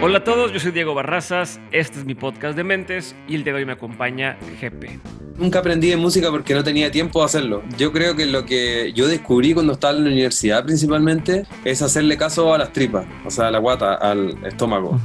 Hola a todos, yo soy Diego Barrazas, este es mi podcast de Mentes y el día de hoy me acompaña GP. Nunca aprendí de música porque no tenía tiempo de hacerlo. Yo creo que lo que yo descubrí cuando estaba en la universidad principalmente es hacerle caso a las tripas, o sea, a la guata, al estómago,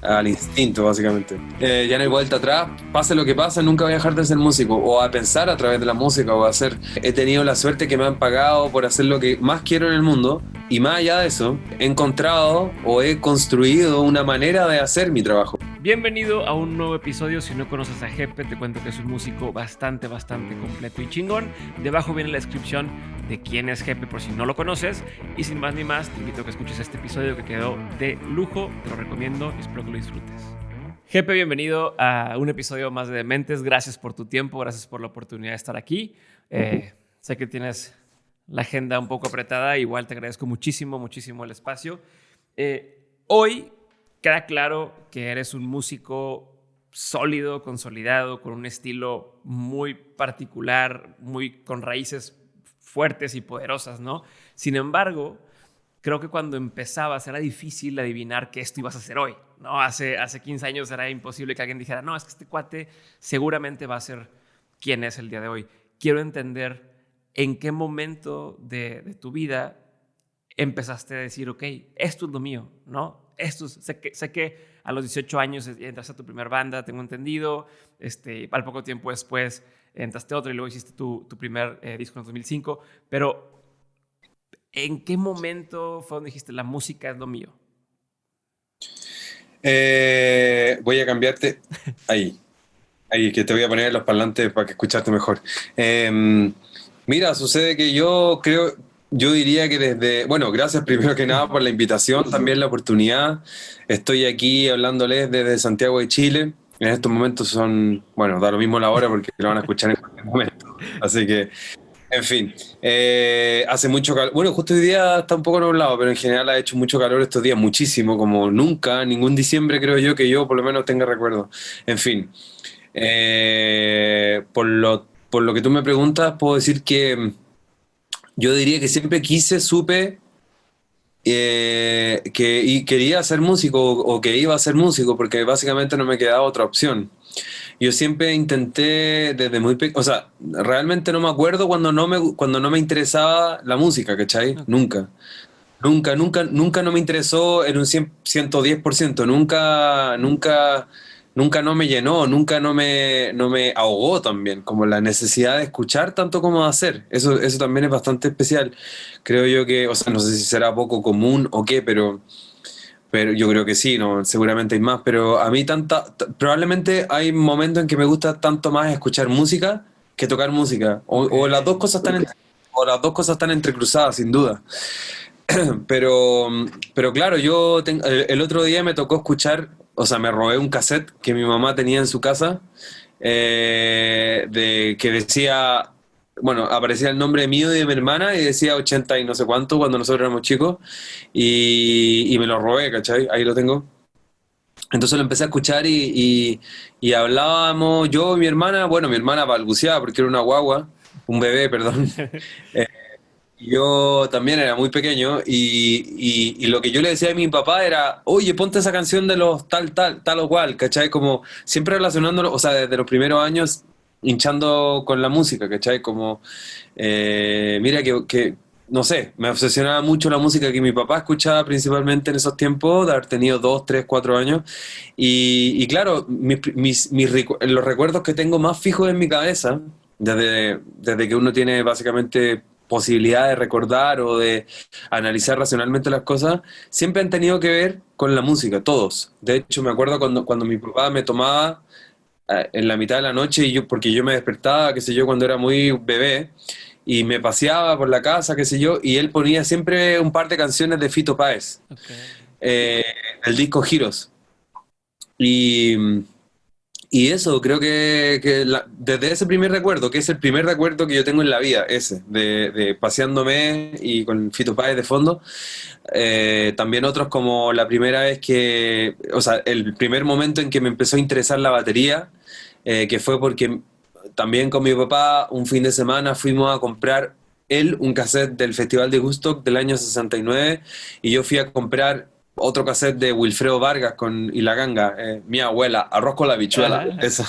al instinto básicamente. Ya no hay vuelta atrás, pase lo que pase, nunca voy a dejar de ser músico o a pensar a través de la música o a hacer. He tenido la suerte que me han pagado por hacer lo que más quiero en el mundo y más allá de eso, he encontrado o he construido una manera de hacer mi trabajo. Bienvenido a un nuevo episodio. Si no conoces a Jepe, te cuento que es un músico bastante completo y chingón. Debajo viene la descripción de quién es Jepe por si no lo conoces. Y sin más ni más, te invito a que escuches este episodio que quedó de lujo. Te lo recomiendo y espero que lo disfrutes. Jepe, bienvenido a un episodio más de Dementes. Gracias por tu tiempo, gracias por la oportunidad de estar aquí. Sé que tienes la agenda un poco apretada. Igual te agradezco muchísimo el espacio. Hoy queda claro que eres un músico sólido, consolidado, con un estilo muy particular, con raíces fuertes y poderosas, ¿no? Sin embargo, creo que cuando empezabas era difícil adivinar que esto ibas a hacer hoy, ¿no? Hace 15 años era imposible que alguien dijera, no, es que este cuate seguramente va a ser quien es el día de hoy. Quiero entender en qué momento de tu vida empezaste a decir, ok, esto es lo mío, ¿no? Sé que a los 18 años entraste a tu primer banda, tengo entendido. Al poco tiempo después entraste a otra y luego hiciste tu primer disco en 2005. Pero, ¿en qué momento fue donde dijiste la música es lo mío? Voy a cambiarte ahí, que te voy a poner los parlantes para que escucharte mejor. Mira, sucede que yo diría que bueno, gracias primero que nada por la invitación, también la oportunidad. Estoy aquí hablándoles desde Santiago de Chile. En estos momentos bueno, da lo mismo la hora porque lo van a escuchar en cualquier momento. Así que, en fin, hace mucho calor. Bueno, justo hoy día está un poco nublado, pero en general ha hecho mucho calor estos días, muchísimo, como nunca, ningún diciembre creo yo que yo por lo menos tenga recuerdo. En fin, por lo que tú me preguntas, puedo decir que yo diría que siempre supe y quería ser músico o que iba a ser músico porque básicamente no me quedaba otra opción. Yo siempre intenté desde muy pequeño, o sea, realmente no me acuerdo cuando no me interesaba la música, ¿cachai? Okay. Nunca no me interesó en un 110%, nunca no me llenó, nunca no me ahogó también, como la necesidad de escuchar tanto como de hacer. Eso también es bastante especial. Creo yo que, o sea, no sé si será poco común o qué, pero yo creo que sí, ¿no? Seguramente hay más, pero a mí probablemente hay momentos en que me gusta tanto más escuchar música que tocar música, o las dos cosas o las dos cosas están entrecruzadas, sin duda. Pero, pero claro, el otro día me tocó escuchar, o sea, me robé un cassette que mi mamá tenía en su casa, que decía, bueno, aparecía el nombre mío y de mi hermana y decía 80 y no sé cuánto cuando nosotros éramos chicos, y me lo robé, ¿cachai? Ahí lo tengo. Entonces lo empecé a escuchar y hablábamos yo y mi hermana, bueno, mi hermana balbuceaba porque era una guagua, un bebé, perdón. Yo también era muy pequeño y lo que yo le decía a mi papá era, oye, ponte esa canción de los tal o cual, ¿cachai? Como siempre relacionándolo, o sea, desde los primeros años hinchando con la música, ¿cachai? Como, mira no sé, me obsesionaba mucho la música que mi papá escuchaba principalmente en esos tiempos, de haber tenido 2, 3, 4 años. Y claro, los recuerdos que tengo más fijos en mi cabeza, desde que uno tiene básicamente posibilidad de recordar o de analizar racionalmente las cosas, siempre han tenido que ver con la música, todos. De hecho, me acuerdo cuando mi papá me tomaba en la mitad de la noche, porque yo me despertaba, qué sé yo, cuando era muy bebé, y me paseaba por la casa, qué sé yo, y él ponía siempre un par de canciones de Fito Páez, Okay. el disco Giros. Y, y eso, creo que desde ese primer recuerdo, que es el primer recuerdo que yo tengo en la vida, ese, de paseándome y con Fito Páez de fondo, también otros como la primera vez o sea, el primer momento en que me empezó a interesar la batería, que fue porque también con mi papá un fin de semana fuimos a comprar un cassette del Festival de Woodstock del año 69 y yo fui a comprar otro cassette de Wilfredo Vargas y la ganga, mi abuela, arroz con la habichuela, Ajá. eso.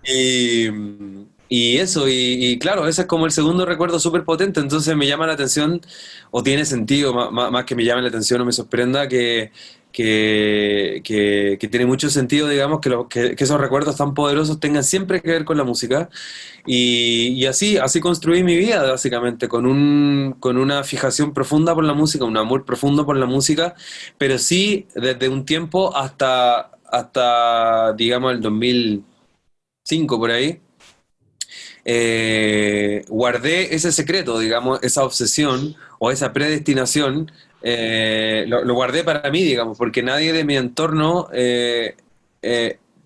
Y, y eso, y claro, ese es como el segundo recuerdo súper potente, entonces me llama la atención, o tiene sentido, más que me llame la atención o me sorprenda, que tiene mucho sentido, digamos, que esos recuerdos tan poderosos tengan siempre que ver con la música. Y así construí mi vida, básicamente, con una fijación profunda por la música, un amor profundo por la música, pero sí desde un tiempo hasta digamos, el 2005 por ahí, guardé ese secreto, digamos, esa obsesión o esa predestinación, lo guardé para mí, digamos, porque nadie de mi entorno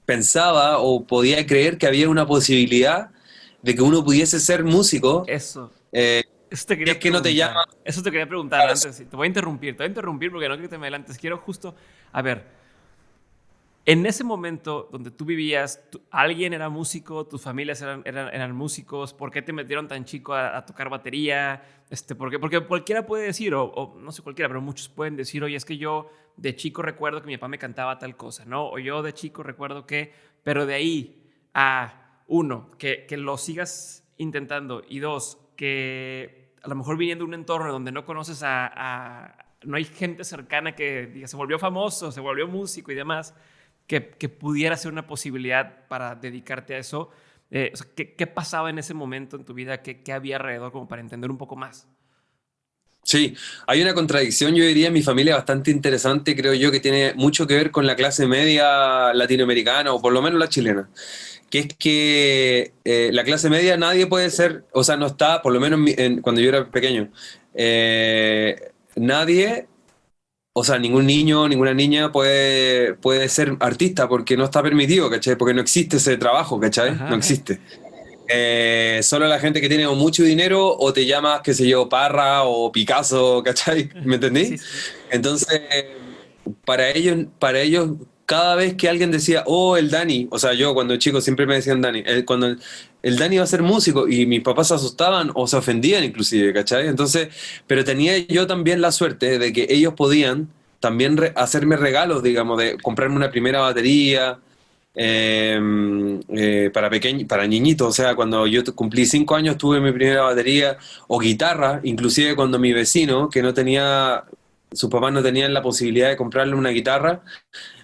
pensaba o podía creer que había una posibilidad de que uno pudiese ser músico, Eso. eh, Eso te si quería es que no te llama preguntar. Eso te quería preguntar a eso. antes. Te voy a interrumpir porque no quiero que te me adelantes. Quiero justo, a ver, en ese momento donde tú vivías, alguien era músico, tus familias eran músicos, ¿por qué te metieron tan chico a tocar batería? Porque cualquiera puede decir, o no sé cualquiera, pero muchos pueden decir, oye, es que yo de chico recuerdo que mi papá me cantaba tal cosa, ¿no? O yo de chico recuerdo que, pero de ahí a uno, que lo sigas intentando, y dos, que a lo mejor viniendo de un entorno donde no conoces no hay gente cercana que diga, se volvió famoso, se volvió músico y demás, que pudiera ser una posibilidad para dedicarte a eso. O sea, ¿qué pasaba en ese momento en tu vida? ¿Qué había alrededor como para entender un poco más? Sí, hay una contradicción, yo diría, en mi familia bastante interesante, creo yo, que tiene mucho que ver con la clase media latinoamericana, o por lo menos la chilena, que es que la clase media nadie puede ser, o sea, no está, por lo menos cuando yo era pequeño, nadie, o sea, ningún niño, ninguna niña puede ser artista porque no está permitido, ¿cachai? Porque no existe ese trabajo, ¿cachai? Ajá, No ajá. existe. Solo la gente que tiene o mucho dinero o te llamas, qué sé yo, Parra o Picasso, ¿cachai? ¿Me Sí, entendí? sí, sí. Entonces, para ellos, cada vez que alguien decía, oh, el Dani, o sea, yo cuando chico siempre me decían Dani, cuando el Dani va a ser músico y mis papás se asustaban o se ofendían inclusive, ¿cachai? Entonces, pero tenía yo también la suerte de que ellos podían también hacerme regalos, digamos, de comprarme una primera batería eh, para niñitos, o sea, cuando yo cumplí 5 años tuve mi primera batería o guitarra, inclusive cuando mi vecino, que no tenía, sus papás no tenían la posibilidad de comprarle una guitarra,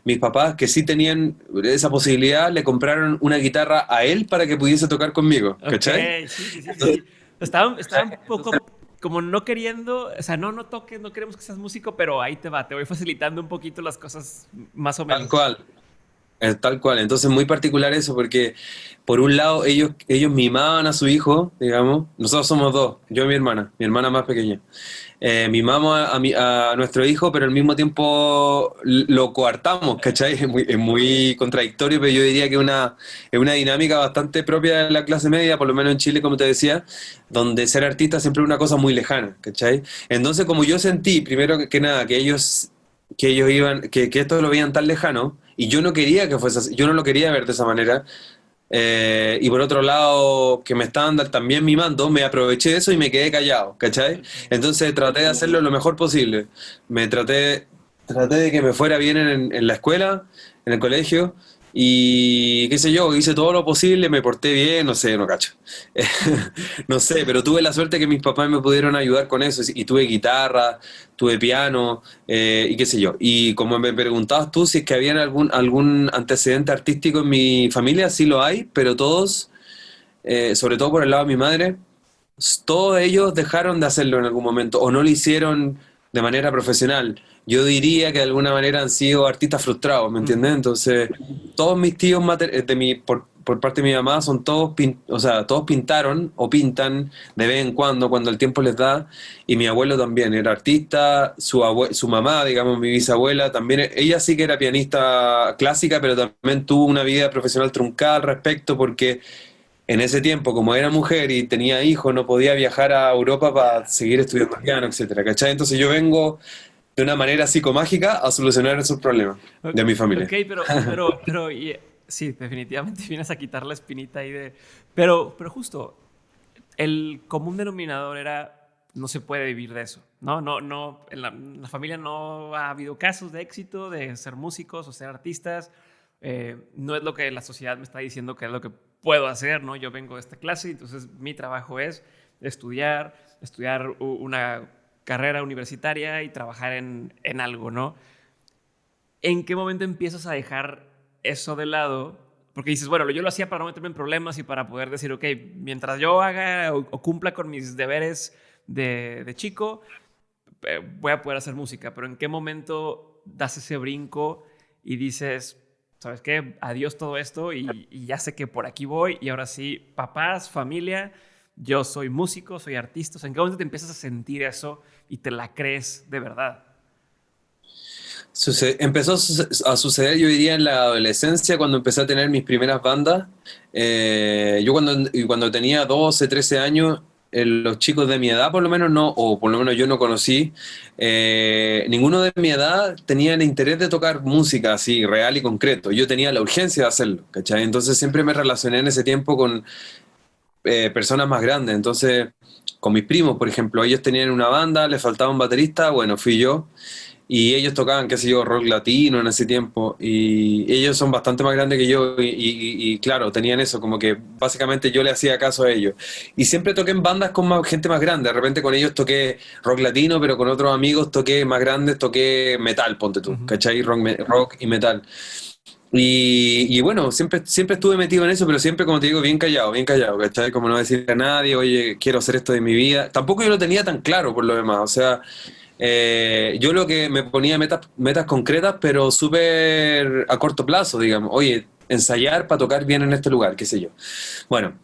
mis papás que sí tenían esa posibilidad le compraron una guitarra a él para que pudiese tocar conmigo, Ok, ¿cachai? sí, sí, sí, sí, sí. Estaban un poco como no queriendo, o sea, no toques, no queremos que seas músico, pero ahí te va, te voy facilitando un poquito las cosas más o Tal menos. cual. Tal cual, entonces muy particular eso porque por un lado ellos mimaban a su hijo, digamos, nosotros somos dos, yo y mi hermana más pequeña. Mimamos a nuestro hijo, pero al mismo tiempo lo coartamos, ¿cachai? Es muy contradictorio, pero yo diría que es una dinámica bastante propia de la clase media, por lo menos en Chile, como te decía, donde ser artista siempre es una cosa muy lejana, ¿cachai? Entonces, como yo sentí, primero que nada, que ellos iban, que esto lo veían tan lejano, y yo no quería que fuese así, yo no lo quería ver de esa manera, y por otro lado, que me estaban también mimando, me aproveché de eso y me quedé callado, ¿cachai? Ok. Entonces traté de hacerlo lo mejor posible. Traté de que me fuera bien en la escuela, en el colegio, y qué sé yo, hice todo lo posible, me porté bien, no sé, no cacho. No sé, pero tuve la suerte que mis papás me pudieron ayudar con eso, y tuve guitarra, tuve piano, y qué sé yo. Y como me preguntabas tú si es que había algún antecedente artístico en mi familia, sí lo hay, pero todos, sobre todo por el lado de mi madre, todos ellos dejaron de hacerlo en algún momento o no lo hicieron de manera profesional. Yo diría que de alguna manera han sido artistas frustrados, ¿me entiendes? Ujú. Entonces, todos mis tíos por parte de mi mamá son todos, o sea, todos pintaron o pintan de vez en cuando el tiempo les da, y mi abuelo también era artista, su mamá, digamos, mi bisabuela, también, ella sí que era pianista clásica, pero también tuvo una vida profesional truncada al respecto porque en ese tiempo, como era mujer y tenía hijos, no podía viajar a Europa para Ya. seguir estudiando piano, etcétera, ¿cachai? Entonces yo vengo de una manera psicomágica a solucionar esos problemas de mi Ok, familia. sí, definitivamente vienes a quitar la espinita ahí de... Pero justo, el común denominador era no se puede vivir de eso. No, en la familia no ha habido casos de éxito de ser músicos o ser artistas. No es lo que la sociedad me está diciendo que es lo que puedo hacer, ¿no? Yo vengo de esta clase, entonces mi trabajo es estudiar una carrera universitaria y trabajar en algo, ¿no? ¿En qué momento empiezas a dejar eso de lado? Porque dices, bueno, yo lo hacía para no meterme en problemas y para poder decir, ok, mientras yo haga o cumpla con mis deberes de chico, voy a poder hacer música. Pero ¿en qué momento das ese brinco y dices, ¿sabes qué? Adiós todo esto y ya sé que por aquí voy y ahora sí, papás, familia, yo soy músico, soy artista. O sea, ¿en qué momento te empiezas a sentir eso y te la crees de verdad? Empezó a suceder, yo diría, en la adolescencia, cuando empecé a tener mis primeras bandas. Yo cuando tenía 12, 13 años, los chicos de mi edad, por lo menos no, o por lo menos yo no conocí, ninguno de mi edad tenía el interés de tocar música así, real y concreto. Yo tenía la urgencia de hacerlo, ¿cachai? Entonces siempre me relacioné en ese tiempo con personas más grandes. Entonces, con mis primos, por ejemplo, ellos tenían una banda, les faltaba un baterista, bueno, fui yo. Y ellos tocaban, qué sé yo, rock latino en ese tiempo. Y ellos son bastante más grandes que yo. Y claro, tenían eso, como que básicamente yo le hacía caso a ellos. Y siempre toqué en bandas con gente más grande. De repente con ellos toqué rock latino, pero con otros amigos toqué más grandes, toqué metal, ponte tú, ¿cachai? Rock y metal. Y bueno, siempre estuve metido en eso, pero siempre, como te digo, bien callado, ¿cachai? Como no decirle a nadie, oye, quiero hacer esto de mi vida. Tampoco yo lo tenía tan claro por lo demás, o sea, yo lo que me ponía metas concretas, pero súper a corto plazo, digamos. Oye, ensayar para tocar bien en este lugar, qué sé yo. Bueno,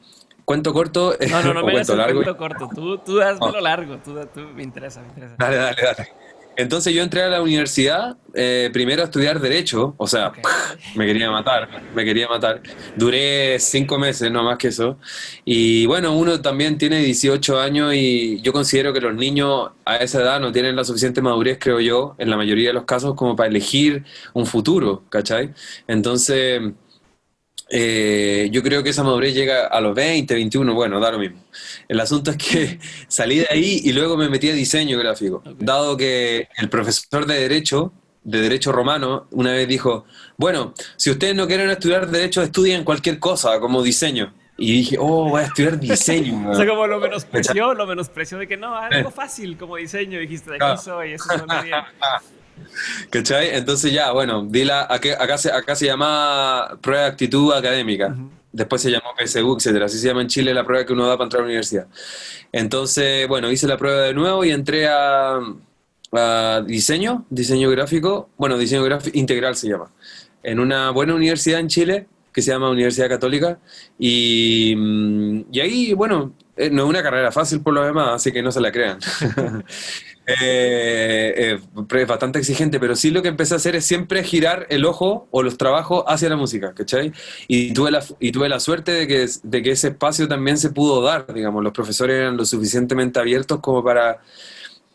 cuento corto No o me hagas cuento el largo. cuento corto. Tú hazlo largo. Tú, me interesa. Dale. Entonces yo entré a la universidad, primero a estudiar Derecho, o sea, Ok. me quería matar. Duré 5 meses, no más que eso. Y bueno, uno también tiene 18 años y yo considero que los niños a esa edad no tienen la suficiente madurez, creo yo, en la mayoría de los casos, como para elegir un futuro, ¿cachai? Entonces, yo creo que esa madurez llega a los 20, 21, bueno, da lo mismo. El asunto es que salí de ahí y luego me metí a diseño gráfico, Okay. dado que el profesor de Derecho Romano, una vez dijo, bueno, si ustedes no quieren estudiar Derecho, estudien cualquier cosa, como diseño. Y dije, oh, voy a estudiar diseño. O sea, como ¿Cachai? lo menospreció de que no, algo fácil como diseño, dijiste, de aquí Claro. soy, eso suena bien. ¿Cachai? Entonces ya, bueno, acá se llama prueba de actitud académica. Ujú. Después se llamó PSU, etcétera. Así se llama en Chile la prueba que uno da para entrar a la universidad. Entonces, bueno, hice la prueba de nuevo y entré a diseño gráfico. Bueno, diseño gráfico integral se llama. En una buena universidad en Chile que se llama Universidad Católica. Y ahí, bueno, no es una carrera fácil por lo demás, así que no se la crean. Es bastante exigente, pero sí lo que empecé a hacer es siempre girar el ojo o los trabajos hacia la música, ¿cachai? Y tuve la suerte de que ese espacio también se pudo dar, digamos, los profesores eran lo suficientemente abiertos como para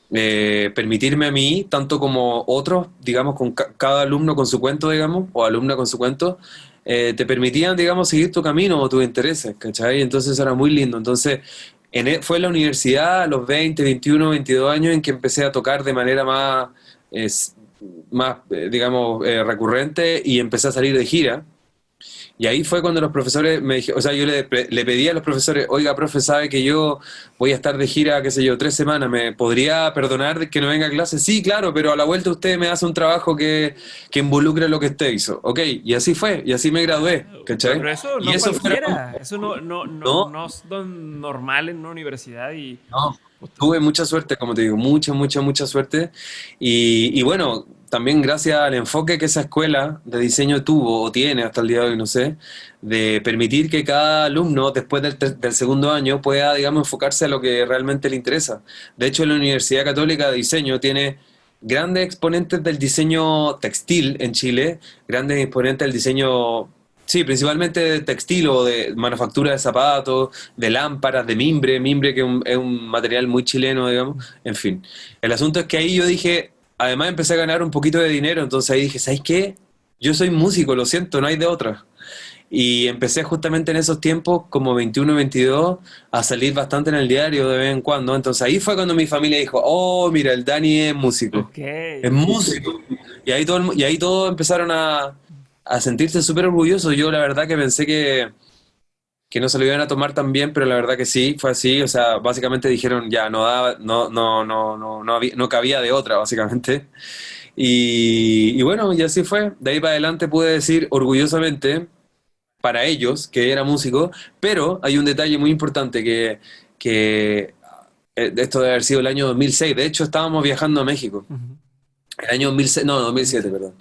permitirme a mí, tanto como otros, digamos, con cada alumno con su cuento, digamos, o alumna con su cuento, te permitían, digamos, seguir tu camino o tus intereses, ¿cachai? Entonces era muy lindo. Entonces, fue en la universidad a los 20, 21, 22 años en que empecé a tocar de manera digamos, recurrente y empecé a salir de gira. Y ahí fue cuando los profesores me dijeron, o sea, yo le pedí a los profesores, oiga, profe, sabe que yo voy a estar de gira, qué sé yo, 3 semanas, ¿me podría perdonar que no venga a clase? Sí, claro, pero a la vuelta usted me hace un trabajo que involucre lo que usted hizo. Ok, y así fue, y así me gradué, ¿cachai? Pero eso Y no eso cualquiera, eso no, no, es normal en una universidad y no, tuve mucha suerte, como te digo, mucha suerte. Y bueno, también gracias al enfoque que esa escuela de diseño tuvo o tiene hasta el día de hoy, no sé, de permitir que cada alumno después del segundo año pueda, digamos, enfocarse a lo que realmente le interesa. De hecho, la Universidad Católica de Diseño tiene grandes exponentes del diseño textil en Chile, grandes exponentes del diseño. Sí, principalmente de textil o de manufactura de zapatos, de lámparas, de mimbre que es un material muy chileno, digamos, en fin. El asunto es que ahí yo dije, además empecé a ganar un poquito de dinero, entonces ahí dije, ¿sabes qué? Yo soy músico, lo siento, no hay de otra. Y empecé justamente en esos tiempos, como 21, 22, a salir bastante en el diario de vez en cuando. Entonces ahí fue cuando mi familia dijo, oh, mira, el Dani es músico. Ok. Es músico. Y ahí todos empezaron a sentirse súper orgullosos. Yo la verdad que pensé que no se lo iban a tomar tan bien, pero la verdad que sí, fue así. O sea, básicamente dijeron, ya, no daba, no cabía de otra, básicamente. Y bueno, y así fue. De ahí para adelante pude decir orgullosamente para ellos que era músico, pero hay un detalle muy importante que esto debe haber sido el año 2006. De hecho, estábamos viajando a México. Ujú. El año 2006, no, 2007, 2007.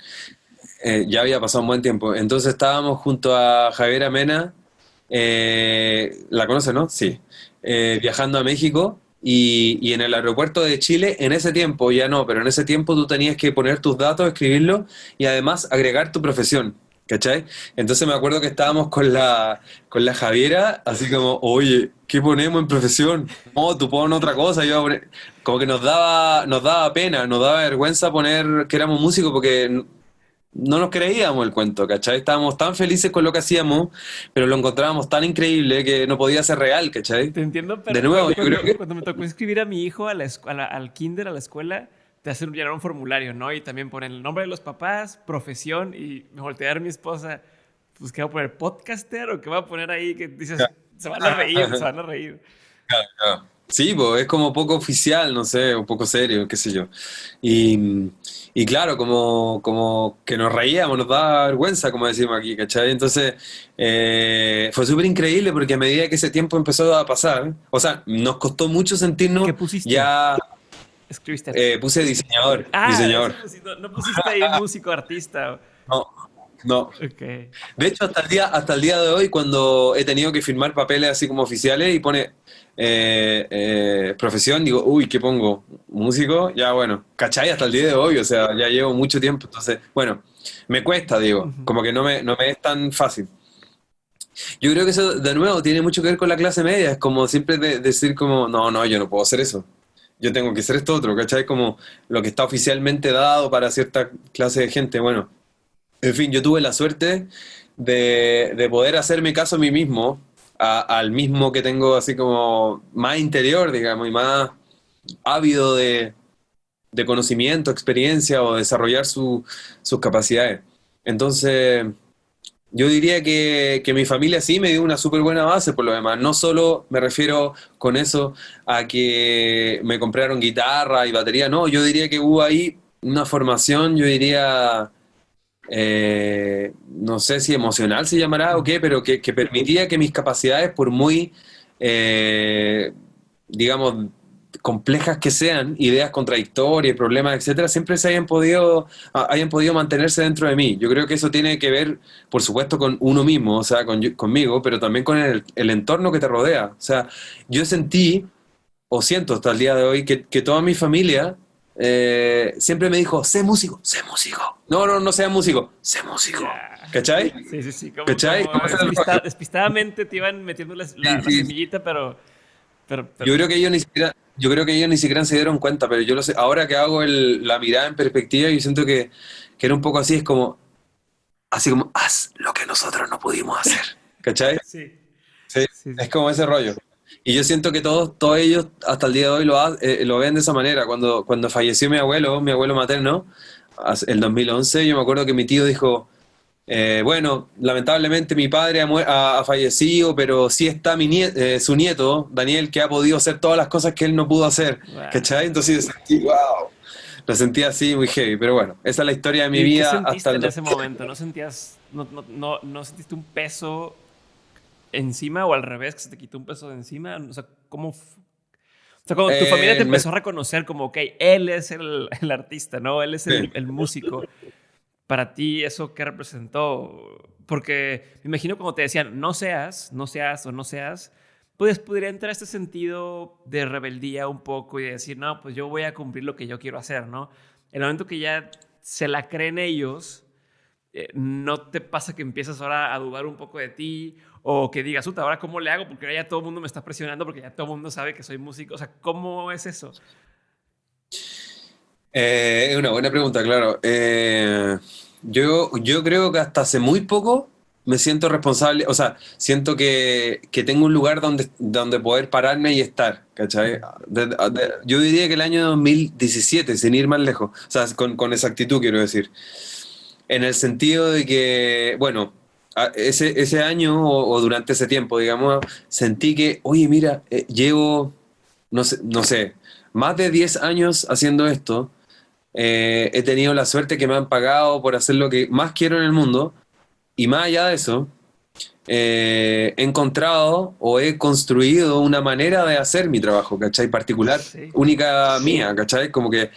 perdón. Ya había pasado un buen tiempo. Entonces estábamos junto a Javier Amena, ¿la conoce, no? Sí. Sí. Viajando a México y en el aeropuerto de Chile, en ese tiempo, ya no, pero en ese tiempo tú tenías que poner tus datos, escribirlo y además agregar tu profesión. ¿Cachai? Entonces me acuerdo que estábamos con la Javiera, así como, oye, ¿qué ponemos en profesión? No, tú pon otra cosa. Yo iba a como que nos daba pena, nos daba vergüenza poner que éramos músicos porque no nos creíamos el cuento, ¿cachai? Estábamos tan felices con lo que hacíamos, pero lo encontrábamos tan increíble que no podía ser real, ¿cachai? Te entiendo, De pero nuevo, yo creo que... cuando me tocó inscribir a mi hijo a al kinder, a la escuela, te hacen llenar un formulario, ¿no? Y también ponen el nombre de los papás, profesión, y me volteé a ver mi esposa, pues, ¿qué va a poner? ¿Podcaster? ¿O qué va a poner ahí? Que dices, se van a reír, se van a reír. Sí, pues es como poco oficial, no sé, un poco serio, qué sé yo. Y claro, como que nos reíamos, nos daba vergüenza, como decimos aquí, ¿cachai? Entonces, fue súper increíble porque a medida que ese tiempo empezó a pasar, o sea, nos costó mucho ¿Qué sentirnos, pusiste? ya Escribiste. puse diseñador, Ah, eso diseñador. pusiste, no pusiste ahí músico, artista. No, no. Ok. De hecho, hasta el día de hoy, cuando he tenido que firmar papeles así como oficiales y pone profesión, digo, uy, ¿qué pongo? ¿Músico? Ya bueno, ¿cachai? Hasta el día de hoy, o sea, ya llevo mucho tiempo, entonces, bueno, me cuesta, digo, Ujú. como que no me es tan fácil. Yo creo que eso, de nuevo, tiene mucho que ver con la clase media, es como siempre decir como, no, no, yo no puedo hacer eso. Yo tengo que hacer esto otro, ¿cachai? Como lo que está oficialmente dado para cierta clase de gente. Bueno, en fin, yo tuve la suerte de poder hacerme caso a mí mismo, al mismo que tengo así como más interior, digamos, y más ávido de conocimiento, experiencia o desarrollar sus capacidades. Entonces, yo diría que mi familia sí me dio una súper buena base por lo demás. No solo me refiero con eso a que me compraron guitarra y batería, no, yo diría que hubo ahí una formación, yo diría no sé si emocional se llamará o Ujú. qué, pero que permitía que mis capacidades, por muy, eh, digamos, complejas que sean, ideas contradictorias, problemas, etcétera, siempre hayan podido mantenerse dentro de mí. Yo creo que eso tiene que ver, por supuesto, con uno mismo, o sea, conmigo, pero también con el entorno que te rodea. O sea, yo sentí o siento hasta el día de hoy que toda mi familia siempre me dijo, sé músico, sé músico. No, no, no seas músico, sé músico. Ya. ¿Cachai? Sí, sí, sí. ¿Cachai? Como ¿Cómo se lo- despistadamente te iban metiendo Sí, la sí, sí. semillita, pero Yo creo que ellos ni siquiera se dieron cuenta, pero yo lo sé. Ahora que hago la mirada en perspectiva, yo siento que era un poco así, es como, así como, haz lo que nosotros no pudimos hacer. ¿Cachai? sí, Sí, sí, es sí. como ese rollo. Y yo siento que todos ellos hasta el día de hoy lo ven de esa manera. Cuando falleció mi abuelo materno, el 2011, yo me acuerdo que mi tío dijo, bueno, lamentablemente mi padre ha fallecido, pero sí está su nieto, Daniel, que ha podido hacer todas las cosas que él no pudo hacer. Wow. ¿Cachai? Entonces sentí, wow, lo sentí así muy heavy. Pero bueno, esa es la historia de mi ¿Y qué vida hasta sentiste el en ese 2000. momento? ¿No sentiste un peso encima o al revés, que se te quitó un peso de encima? O sea, o sea, cuando tu familia te Me- empezó a reconocer como, ok, él es el artista, ¿no? Él es sí. el músico. Para ti, ¿eso qué representó? Porque me imagino como te decían, no seas o no seas, pues podría entrar este sentido de rebeldía un poco y de decir, no, pues yo voy a cumplir lo que yo quiero hacer, ¿no? En el momento que ya se la creen ellos, ¿no te pasa que empiezas ahora a dudar un poco de ti? O que digas, puta, ¿ahora cómo le hago? Porque ahora ya todo el mundo me está presionando porque ya todo el mundo sabe que soy músico. O sea, ¿cómo es eso? Es una buena pregunta, claro. Yo creo que hasta hace muy poco me siento responsable, o sea, siento que tengo un lugar donde poder pararme y estar, ¿cachai? Yo diría que el año 2017, sin ir más lejos, o sea, con exactitud quiero decir, en el sentido de que, bueno, ese año o durante ese tiempo, digamos, sentí que, oye, mira, llevo, no sé, más de 10 años haciendo esto, he tenido la suerte que me han pagado por hacer lo que más quiero en el mundo. Y más allá de eso, he encontrado o he construido una manera de hacer mi trabajo, ¿cachai? Particular, Sí. única mía, ¿cachai? Como que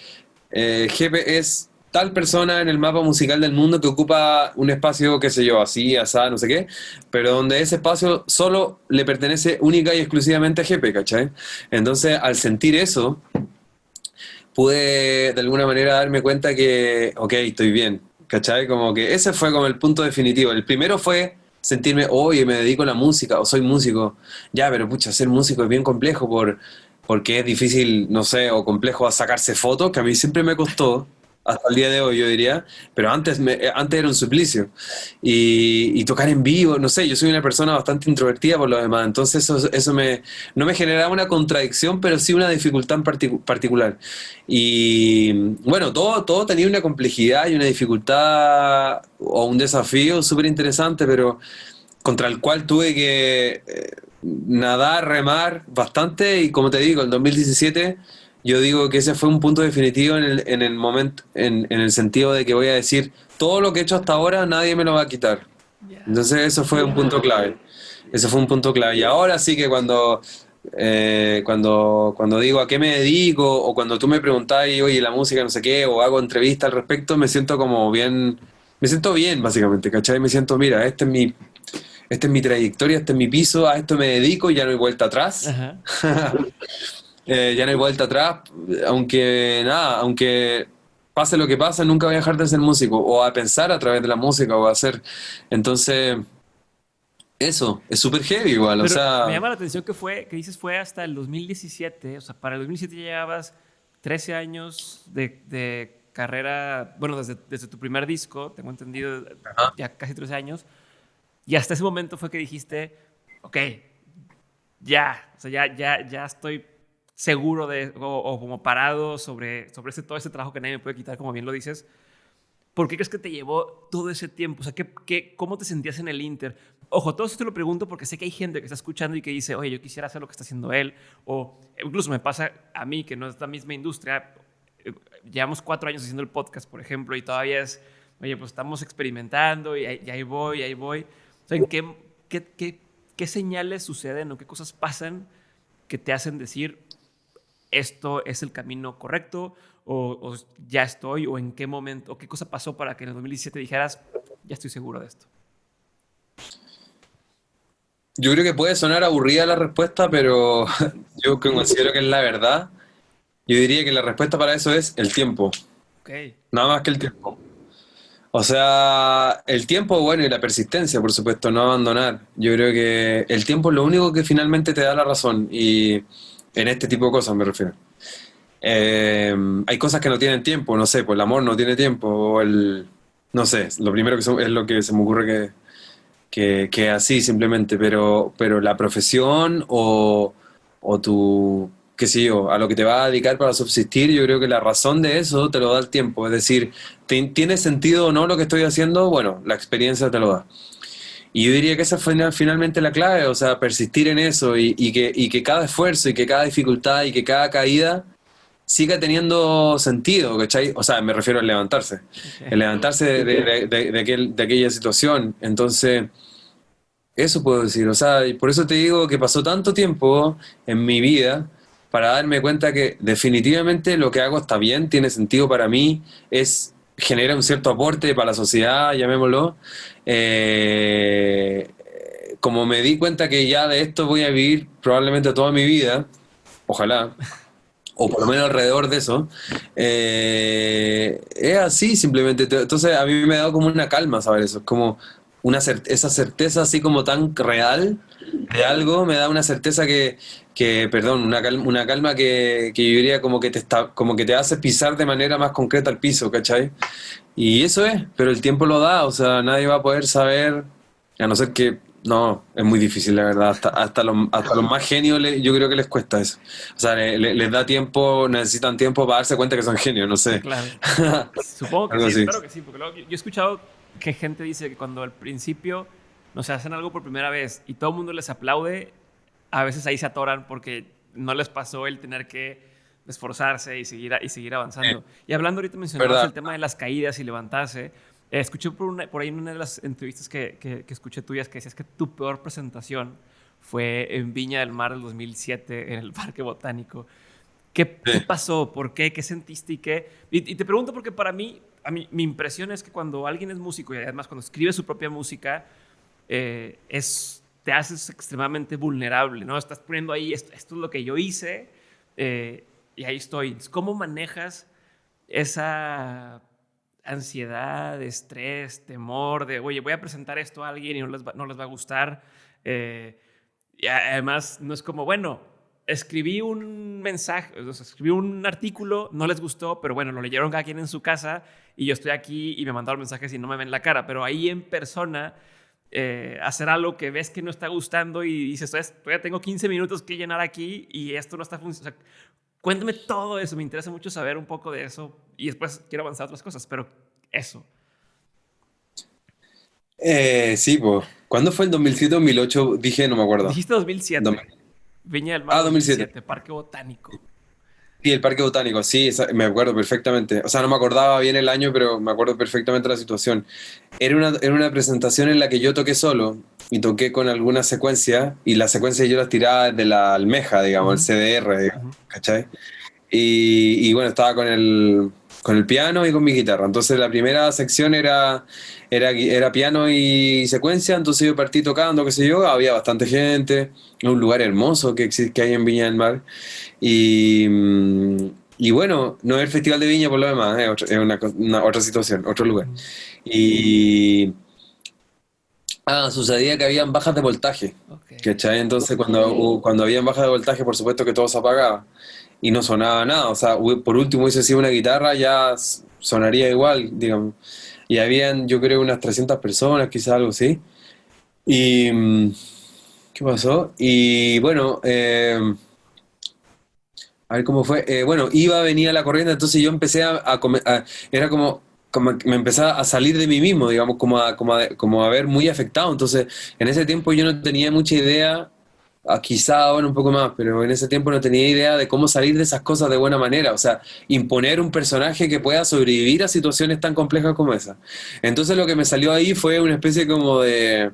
Jepe es tal persona en el mapa musical del mundo que ocupa un espacio, qué sé yo, así, asá, no sé qué, pero donde ese espacio solo le pertenece única y exclusivamente a Jepe, ¿cachai? Entonces, al sentir eso, pude de alguna manera darme cuenta que, ok, estoy bien, ¿cachai? Como que ese fue como el punto definitivo. El primero fue sentirme, oye, me dedico a la música o soy músico. Ya, pero pucha, ser músico es bien complejo porque es difícil, no sé, o complejo a sacarse fotos, que a mí siempre me costó, hasta el día de hoy yo diría, pero antes era un suplicio. Y tocar en vivo, no sé, yo soy una persona bastante introvertida por lo demás, entonces eso no me generaba una contradicción, pero sí una dificultad en particular. Y bueno, todo tenía una complejidad y una dificultad o un desafío súper interesante, pero contra el cual tuve que nadar, remar bastante y como te digo, el 2017 yo digo que ese fue un punto definitivo en el momento, en el sentido de que voy a decir, todo lo que he hecho hasta ahora nadie me lo va a quitar. Ya. Entonces eso fue un punto clave. Eso fue un punto clave. Y ahora sí que cuando digo a qué me dedico o cuando tú me preguntáis, oye, la música no sé qué, o hago entrevista al respecto, me siento como bien, me siento bien básicamente, ¿cachai? Me siento, mira, esta es mi trayectoria, este es mi piso, a esto me dedico y ya no hay vuelta atrás. Ajá. Ya no hay vuelta atrás, aunque nada, aunque pase lo que pase, nunca voy a dejar de ser músico o a pensar a través de la música o a hacer. Entonces, eso, es súper heavy igual, o Pero me sea, llama la atención que dices fue hasta el 2017, o sea, para el 2017 ya llevabas 13 años de carrera, bueno, desde tu primer disco, tengo entendido, ajá. ya casi 13 años, y hasta ese momento fue que dijiste, ok, ya, o sea, ya estoy seguro o como parado sobre todo ese trabajo que nadie me puede quitar, como bien lo dices. ¿Por qué crees que te llevó todo ese tiempo? O sea, ¿cómo te sentías en el Inter? Ojo, todo esto te lo pregunto porque sé que hay gente que está escuchando y que dice, oye, yo quisiera hacer lo que está haciendo él. O incluso me pasa a mí, que no es la misma industria. Llevamos 4 años haciendo el podcast, por ejemplo, y todavía es, oye, pues estamos experimentando y ahí voy, ahí voy. O sea, ¿qué señales suceden o qué cosas pasan que te hacen decir, esto es el camino correcto o ya estoy o en qué momento o qué cosa pasó para que en el 2017 dijeras, ya estoy seguro de esto? Yo creo que puede sonar aburrida la respuesta, pero yo que considero que es la verdad, yo diría que la respuesta para eso es el tiempo, Ok, nada más que el tiempo. O sea, el tiempo, bueno, y la persistencia, por supuesto, no abandonar. Yo creo que el tiempo es lo único que finalmente te da la razón, y en este tipo de cosas me refiero. Hay cosas que no tienen tiempo, no sé, pues el amor no tiene tiempo, no sé, lo primero es lo que se me ocurre que así simplemente, pero la profesión o tu, qué sé yo, a lo que te vas a dedicar para subsistir, yo creo que la razón de eso te lo da el tiempo, es decir, ¿tiene sentido o no lo que estoy haciendo? Bueno, la experiencia te lo da. Y yo diría que esa fue finalmente la clave, o sea, persistir en eso y que cada esfuerzo y que cada dificultad y que cada caída siga teniendo sentido, ¿cachai? O sea, me refiero al levantarse, ok. el levantarse de aquella situación. Entonces, eso puedo decir, o sea, y por eso te digo que pasó tanto tiempo en mi vida para darme cuenta que definitivamente lo que hago está bien, tiene sentido para mí, genera un cierto aporte para la sociedad, llamémoslo. Eh, Como me di cuenta que ya de esto voy a vivir probablemente toda mi vida, ojalá, o por lo menos alrededor de eso, es así simplemente. Entonces a mí me ha dado como una calma saber eso, es como esa certeza así como tan real de algo, me da una certeza perdón, una calma que yo diría como que te hace pisar de manera más concreta el piso, ¿cachai? Y eso es, pero el tiempo lo da, o sea, nadie va a poder saber. A no ser que, no, es muy difícil, la verdad. Hasta los más genios yo creo que les cuesta eso. O sea, les da tiempo, necesitan tiempo para darse cuenta que son genios, no sé. Claro. Supongo que Algo sí, así. espero que sí, porque luego yo he escuchado que gente dice que cuando al principio, no sé, hacen algo por primera vez y todo el mundo les aplaude, a veces ahí se atoran porque no les pasó el tener que esforzarse y seguir avanzando. Y hablando ahorita mencionabas ¿Verdad? el tema de las caídas y levantarse. Escuché por ahí en una de las entrevistas que escuché tuyas que decías que tu peor presentación fue en Viña del Mar del 2007 en el Parque Botánico. ¿Qué Sí. pasó? ¿Por qué? ¿Qué sentiste? Y te pregunto porque para mí, mi impresión es que cuando alguien es músico y además cuando escribe su propia música, te haces extremadamente vulnerable, ¿no? Estás poniendo ahí, esto es lo que yo hice y ahí estoy. ¿Cómo manejas esa ansiedad, estrés, temor de, oye, voy a presentar esto a alguien y no les va a gustar? Y además, no es como, bueno, escribí un mensaje, o sea, escribí un artículo, no les gustó, pero bueno, lo leyeron cada quien en su casa y yo estoy aquí y me mandaron mensajes y no me ven la cara, pero ahí en persona, hacer algo que ves que no está gustando y dices, todavía tengo 15 minutos que llenar aquí y esto no está funcionando. O sea, cuéntame todo eso, me interesa mucho saber un poco de eso y después quiero avanzar a otras cosas, pero eso. Sí, pues. ¿Cuándo fue el 2007 2008? Dije, no me acuerdo. Dijiste Dom- 2007, Viña del Mar 2007. 2007, Parque Botánico. Sí, el Parque Botánico, sí, me acuerdo perfectamente. O sea, no me acordaba bien el año, pero me acuerdo perfectamente la situación. Era una presentación en la que yo toqué solo y toqué con alguna secuencia, y las secuencias yo las tiraba desde la almeja, digamos, el Ujú, CDR, digamos, ujú. ¿cachai? Y bueno, estaba con el piano y con mi guitarra. Entonces la primera sección era piano y secuencia, entonces yo partí tocando, qué sé yo, había bastante gente, es un lugar hermoso que hay en Viña del Mar. Y, y bueno, no es el Festival de Viña por lo demás, es una otra situación, otro lugar. Mm. Y sucedía que habían bajas de voltaje, Ok. ¿cachai? Entonces cuando habían bajas de voltaje, por supuesto que todo se apagaba y no sonaba nada. O sea, por último hubiese sido una guitarra, ya sonaría igual, digamos. Y habían, yo creo, unas 300 personas, quizás algo así. Y, ¿qué pasó? Y bueno, a ver cómo fue. Bueno, venía la corriente, entonces yo empecé era como que me empezaba a salir de mí mismo, digamos, como a ver muy afectado. Entonces, en ese tiempo yo no tenía mucha idea, quizá ahora un poco más, pero en ese tiempo no tenía idea de cómo salir de esas cosas de buena manera. O sea, imponer un personaje que pueda sobrevivir a situaciones tan complejas como esa. Entonces lo que me salió ahí fue una especie como de,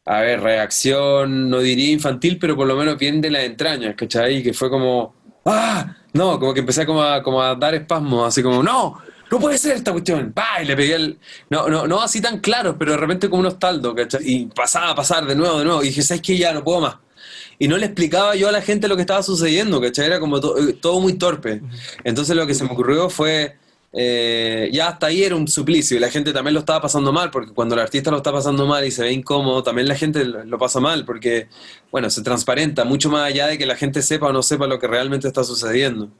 a ver, reacción, no diría infantil, pero por lo menos bien de las entrañas, ¿cachai? Y que fue como, ¡ah! No, como que empecé como a dar espasmos, así como, ¡no! ¡No puede ser esta cuestión! ¡Pah! Y le pegué No, no, no así tan claro, pero de repente como unos taldos, ¿cachai? Y pasaba a pasar de nuevo, de nuevo. Y dije, ¿sabes qué? Ya no puedo más. Y no le explicaba yo a la gente lo que estaba sucediendo, ¿cachai? Era como todo muy torpe. Ujú. Entonces lo que se me ocurrió fue, ya hasta ahí era un suplicio y la gente también lo estaba pasando mal, porque cuando el artista lo está pasando mal y se ve incómodo, también la gente lo pasa mal, porque, bueno, se transparenta mucho más allá de que la gente sepa o no sepa lo que realmente está sucediendo.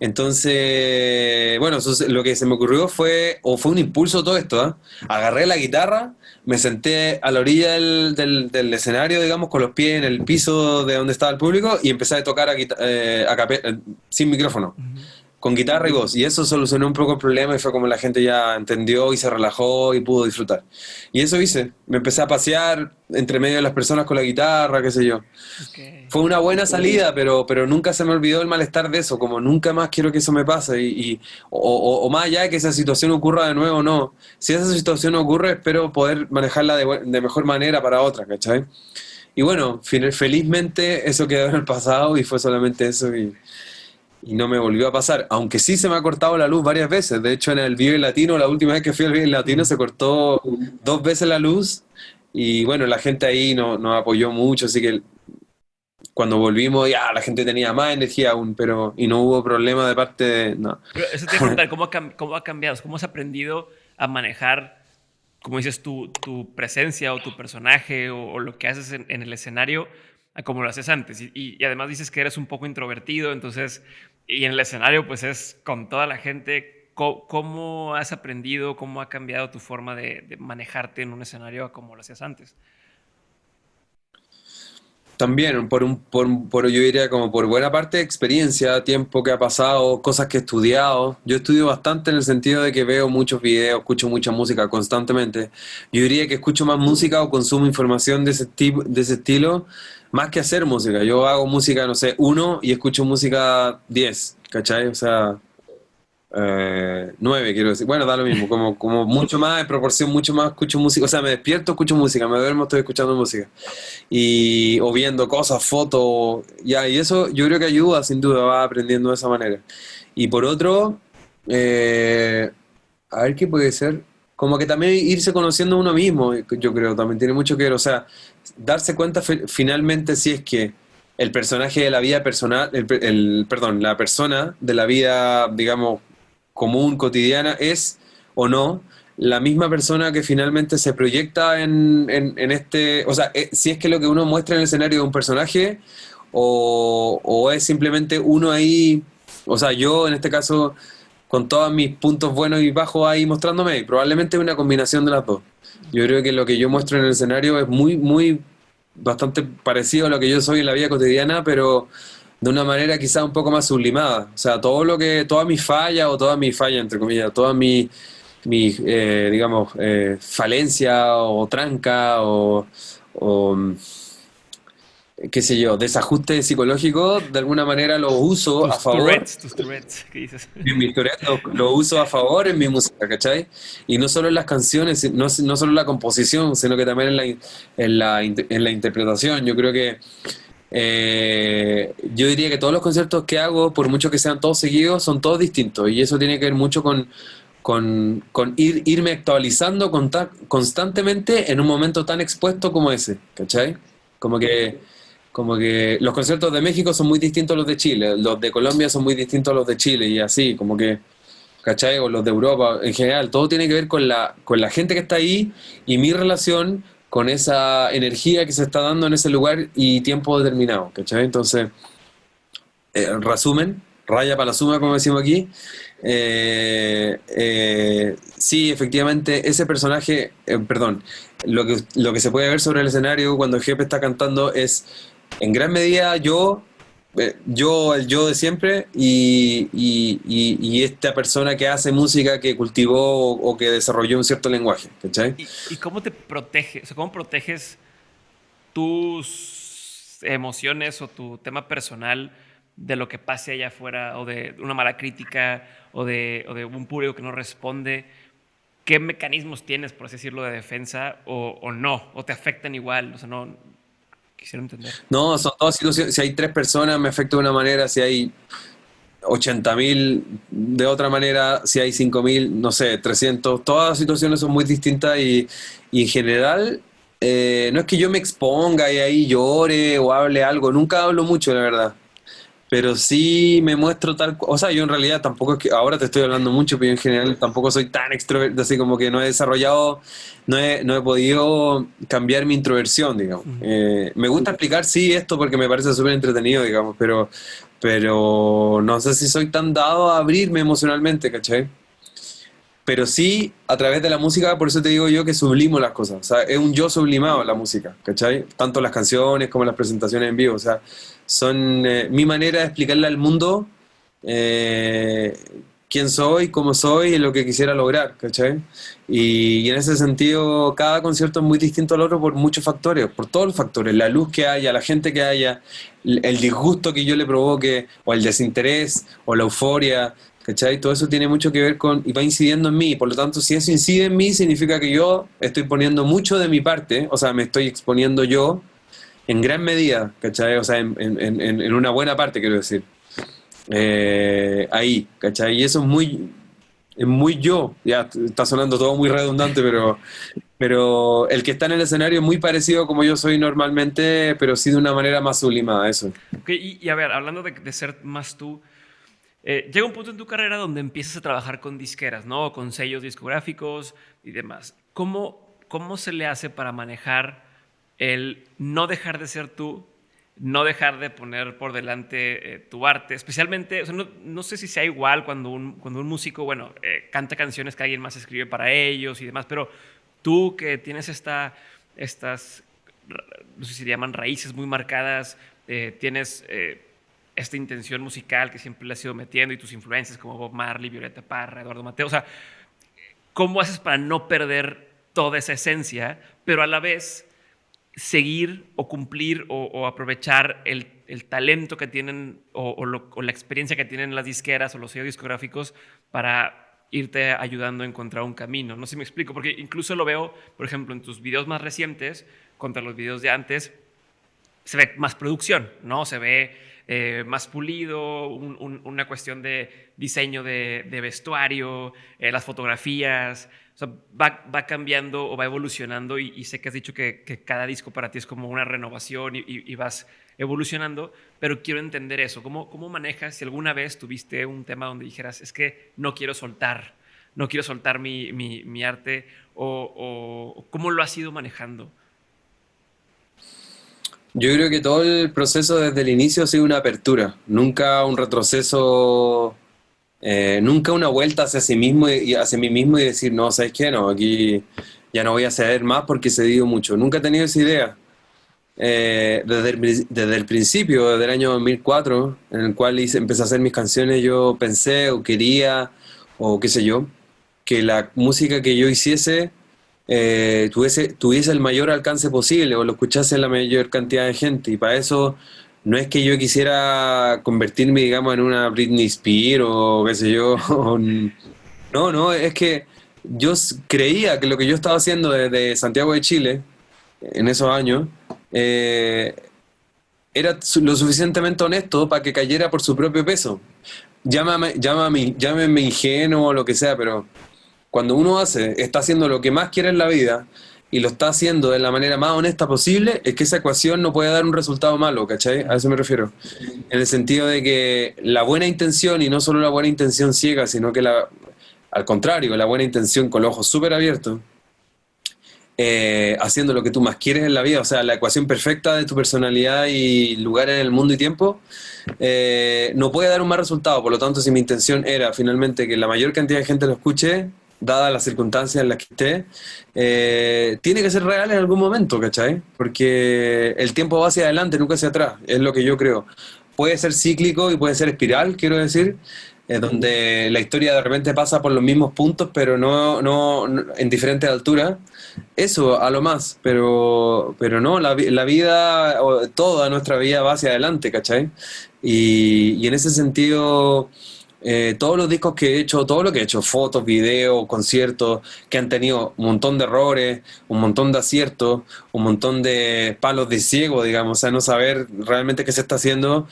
Entonces, bueno, lo que se me ocurrió fue un impulso todo esto, ¿ah? Agarré la guitarra, me senté a la orilla del escenario, digamos, con los pies en el piso de donde estaba el público y empecé a tocar sin micrófono, Ujú. con guitarra y voz. Y eso solucionó un poco el problema y fue como la gente ya entendió y se relajó y pudo disfrutar. Y eso hice. Me empecé a pasear entre medio de las personas con la guitarra, qué sé yo. Ok. Fue una buena salida, pero nunca se me olvidó el malestar de eso, como nunca más quiero que eso me pase, o más allá de que esa situación ocurra de nuevo, no. Si esa situación ocurre, espero poder manejarla de mejor manera para otra, ¿cachai? Y bueno, felizmente eso quedó en el pasado y fue solamente eso y no me volvió a pasar, aunque sí se me ha cortado la luz varias veces. De hecho, en el Vive Latino, la última vez que fui al Vive Latino, Ujú. se cortó 2 veces la luz. Y bueno, la gente ahí nos apoyó mucho, así que cuando volvimos ya la gente tenía más energía aún, y no hubo problema de parte de... No. Pero eso te iba a preguntar, ¿cómo ha cambiado? ¿Cómo has aprendido a manejar, como dices, tu presencia o tu personaje o lo que haces en el escenario a como lo haces antes? Y además dices que eres un poco introvertido, entonces, y en el escenario pues es con toda la gente. ¿cómo has aprendido, cómo ha cambiado tu forma de manejarte en un escenario a como lo hacías antes? También, yo diría como por buena parte experiencia, tiempo que ha pasado, cosas que he estudiado. Yo estudio bastante en el sentido de que veo muchos videos, escucho mucha música constantemente. Yo diría que escucho más música o consumo información de ese tipo, de ese estilo, más que hacer música. Yo hago música, no sé, uno y escucho música 10, ¿cachai? O sea, 9 quiero decir. Bueno, da lo mismo, como mucho más, en proporción, mucho más escucho música. O sea, me despierto, escucho música, me duermo, estoy escuchando música y o viendo cosas, fotos, ya, y eso yo creo que ayuda, sin duda, va aprendiendo de esa manera. Y por otro, eh, a ver qué puede ser, como que también irse conociendo a uno mismo, yo creo, también tiene mucho que ver, o sea, darse cuenta finalmente si es que el personaje de la vida personal, perdón, la persona de la vida, digamos, común, cotidiana, es o no la misma persona que finalmente se proyecta en este, o sea, si es que lo que uno muestra en el escenario es un personaje o es simplemente uno ahí, o sea, yo en este caso con todos mis puntos buenos y bajos ahí mostrándome, y probablemente es una combinación de las dos. Yo creo que lo que yo muestro en el escenario es bastante parecido a lo que yo soy en la vida cotidiana, pero de una manera quizá un poco más sublimada. O sea, todas mis fallas o todas mis fallas, entre comillas, todas mis digamos, falencias o tranca o qué sé yo, desajuste psicológico, de alguna manera los uso a favor Tus Tourettes, ¿qué dices? en mi historia, lo uso a favor en mi música, ¿cachai? Y no solo en las canciones, no solo en la composición, sino que también en la interpretación. Yo creo que yo diría que todos los conciertos que hago, por mucho que sean todos seguidos, son todos distintos. Y eso tiene que ver mucho con irme actualizando constantemente en un momento tan expuesto como ese, ¿cachai? Como que, como que los conciertos de México son muy distintos a los de Chile, los de Colombia son muy distintos a los de Chile, y así, como que, ¿cachai? O los de Europa, en general, todo tiene que ver con la gente que está ahí y mi relación con esa energía que se está dando en ese lugar y tiempo determinado, ¿cachai? Entonces, resumen, raya para la suma, como decimos aquí. Sí, efectivamente, ese personaje, perdón, lo que se puede ver sobre el escenario cuando el jefe está cantando es en gran medida el yo de siempre y esta persona que hace música que cultivó o que desarrolló un cierto lenguaje, ¿cachai? ¿Y cómo te proteges? O sea, ¿cómo proteges tus emociones o tu tema personal de lo que pase allá afuera o de una mala crítica o de un público que no responde? ¿Qué mecanismos tienes, por así decirlo, de defensa o no? ¿O te afectan igual? O sea, no quisiera entender. No, son todas situaciones, si hay tres personas me afecta de una manera, si hay 80.000 de otra manera, si hay 5.000, no sé, 300, todas las situaciones son muy distintas y en general no es que yo me exponga y ahí llore o hable algo, nunca hablo mucho, la verdad, pero sí me muestro o sea, yo en realidad tampoco es que, ahora te estoy hablando mucho, pero yo en general tampoco soy tan extrovertido, así como que no he desarrollado, no he podido cambiar mi introversión, digamos. Ujú. Me gusta explicar, sí, esto porque me parece súper entretenido, digamos, pero no sé si soy tan dado a abrirme emocionalmente, ¿cachai? Pero sí, a través de la música, por eso te digo yo que sublimo las cosas. O sea, es un yo sublimado la música, ¿cachai? Tanto las canciones como las presentaciones en vivo. O sea, son mi manera de explicarle al mundo eh, quién soy, cómo soy y lo que quisiera lograr, ¿cachai? Y en ese sentido, cada concierto es muy distinto al otro por muchos factores, por todos los factores. La luz que haya, la gente que haya, el disgusto que yo le provoque, o el desinterés, o la euforia. ¿Cachai? Todo eso tiene mucho que ver con y va incidiendo en mí. Por lo tanto, si eso incide en mí, significa que yo estoy poniendo mucho de mi parte, o sea, me estoy exponiendo yo en gran medida, ¿cachai? O sea, en una buena parte, quiero decir. Ahí, ¿cachai? Y eso es muy yo. Ya está sonando todo muy redundante, pero el que está en el escenario es muy parecido a como yo soy normalmente, pero sí de una manera más sublimada, eso. Ok, y a ver, hablando de ser más tú, llega un punto en tu carrera donde empiezas a trabajar con disqueras, ¿no? O con sellos discográficos y demás. ¿Cómo se le hace para manejar el no dejar de ser tú no dejar de poner por delante tu arte, especialmente, o sea, no sé si sea igual cuando un músico, bueno, canta canciones que alguien más escribe para ellos y demás, pero tú que tienes estas, no sé si se llaman raíces muy marcadas, tienes esta intención musical que siempre le has ido metiendo y tus influencias como Bob Marley, Violeta Parra, Eduardo Mateo, o sea, ¿cómo haces para no perder toda esa esencia, pero a la vez seguir o cumplir o aprovechar el talento que tienen o la experiencia que tienen las disqueras o los sellos discográficos para irte ayudando a encontrar un camino? No sé si me explico, porque incluso lo veo, por ejemplo, en tus videos más recientes contra los videos de antes, se ve más producción, ¿no? Se ve más pulido, una cuestión de diseño de vestuario, las fotografías. O sea, va cambiando o va evolucionando y sé que has dicho que cada disco para ti es como una renovación y vas evolucionando, pero quiero entender eso. ¿Cómo manejas si alguna vez tuviste un tema donde dijeras, es que no quiero soltar mi arte o cómo lo has ido manejando? Yo creo que todo el proceso desde el inicio ha sido una apertura, nunca un retroceso, nunca una vuelta hacia sí mismo y hacia mí mismo y decir, no, ¿sabes qué? No, aquí ya no voy a ceder más porque he cedido mucho. Nunca he tenido esa idea. Desde el principio, desde el año 2004, en el cual empecé a hacer mis canciones, yo pensé o quería, o qué sé yo, que la música que yo hiciese tuviese el mayor alcance posible o lo escuchase la mayor cantidad de gente. Y para eso no es que yo quisiera convertirme, digamos, en una Britney Spears o qué sé yo. No, no, es que creía que lo que yo estaba haciendo desde Santiago de Chile en esos años eh, era lo suficientemente honesto para que cayera por su propio peso. Llámame ingenuo o lo que sea, pero cuando uno está haciendo lo que más quiere en la vida y lo está haciendo de la manera más honesta posible, es que esa ecuación no puede dar un resultado malo, ¿cachai? A eso me refiero. En el sentido de que la buena intención, y no solo la buena intención ciega, sino que al contrario, la buena intención con los ojos súper abiertos, haciendo lo que tú más quieres en la vida, o sea, la ecuación perfecta de tu personalidad y lugar en el mundo y tiempo, no puede dar un mal resultado. Por lo tanto, si mi intención era finalmente que la mayor cantidad de gente lo escuche, dadas las circunstancias en las que esté, tiene que ser real en algún momento, ¿cachai? Porque el tiempo va hacia adelante, nunca hacia atrás, es lo que yo creo. Puede ser cíclico y puede ser espiral, quiero decir, donde la historia de repente pasa por los mismos puntos, pero no en diferentes alturas. Eso, a lo más, pero no, la vida, o toda nuestra vida va hacia adelante, ¿cachai? Y en ese sentido, todos los discos que he hecho, todo lo que he hecho, fotos, videos, conciertos, que han tenido un montón de errores, un montón de aciertos, un montón de palos de ciego, digamos, o sea, no saber realmente qué se está haciendo,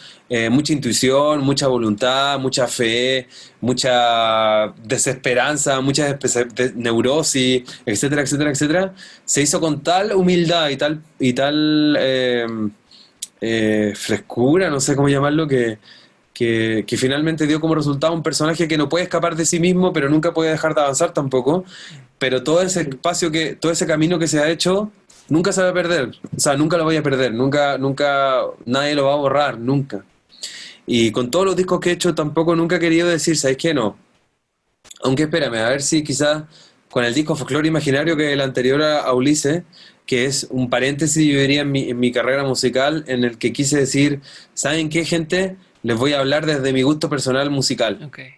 mucha intuición, mucha voluntad, mucha fe, mucha desesperanza, mucha neurosis, etcétera, etcétera, etcétera, se hizo con tal humildad y tal frescura, no sé cómo llamarlo, que finalmente dio como resultado un personaje que no puede escapar de sí mismo, pero nunca puede dejar de avanzar tampoco. Pero todo ese espacio todo ese camino que se ha hecho, nunca se va a perder. O sea, nunca lo voy a perder, nunca, nadie lo va a borrar, nunca. Y con todos los discos que he hecho, tampoco nunca he querido decir, ¿sabes qué? No. Aunque espérame, a ver si quizás con el disco Folklore Imaginario, que es el anterior a Ulises, que es un paréntesis, yo diría, en mi carrera musical, en el que quise decir, ¿saben qué, gente? Les voy a hablar desde mi gusto personal musical. Okay.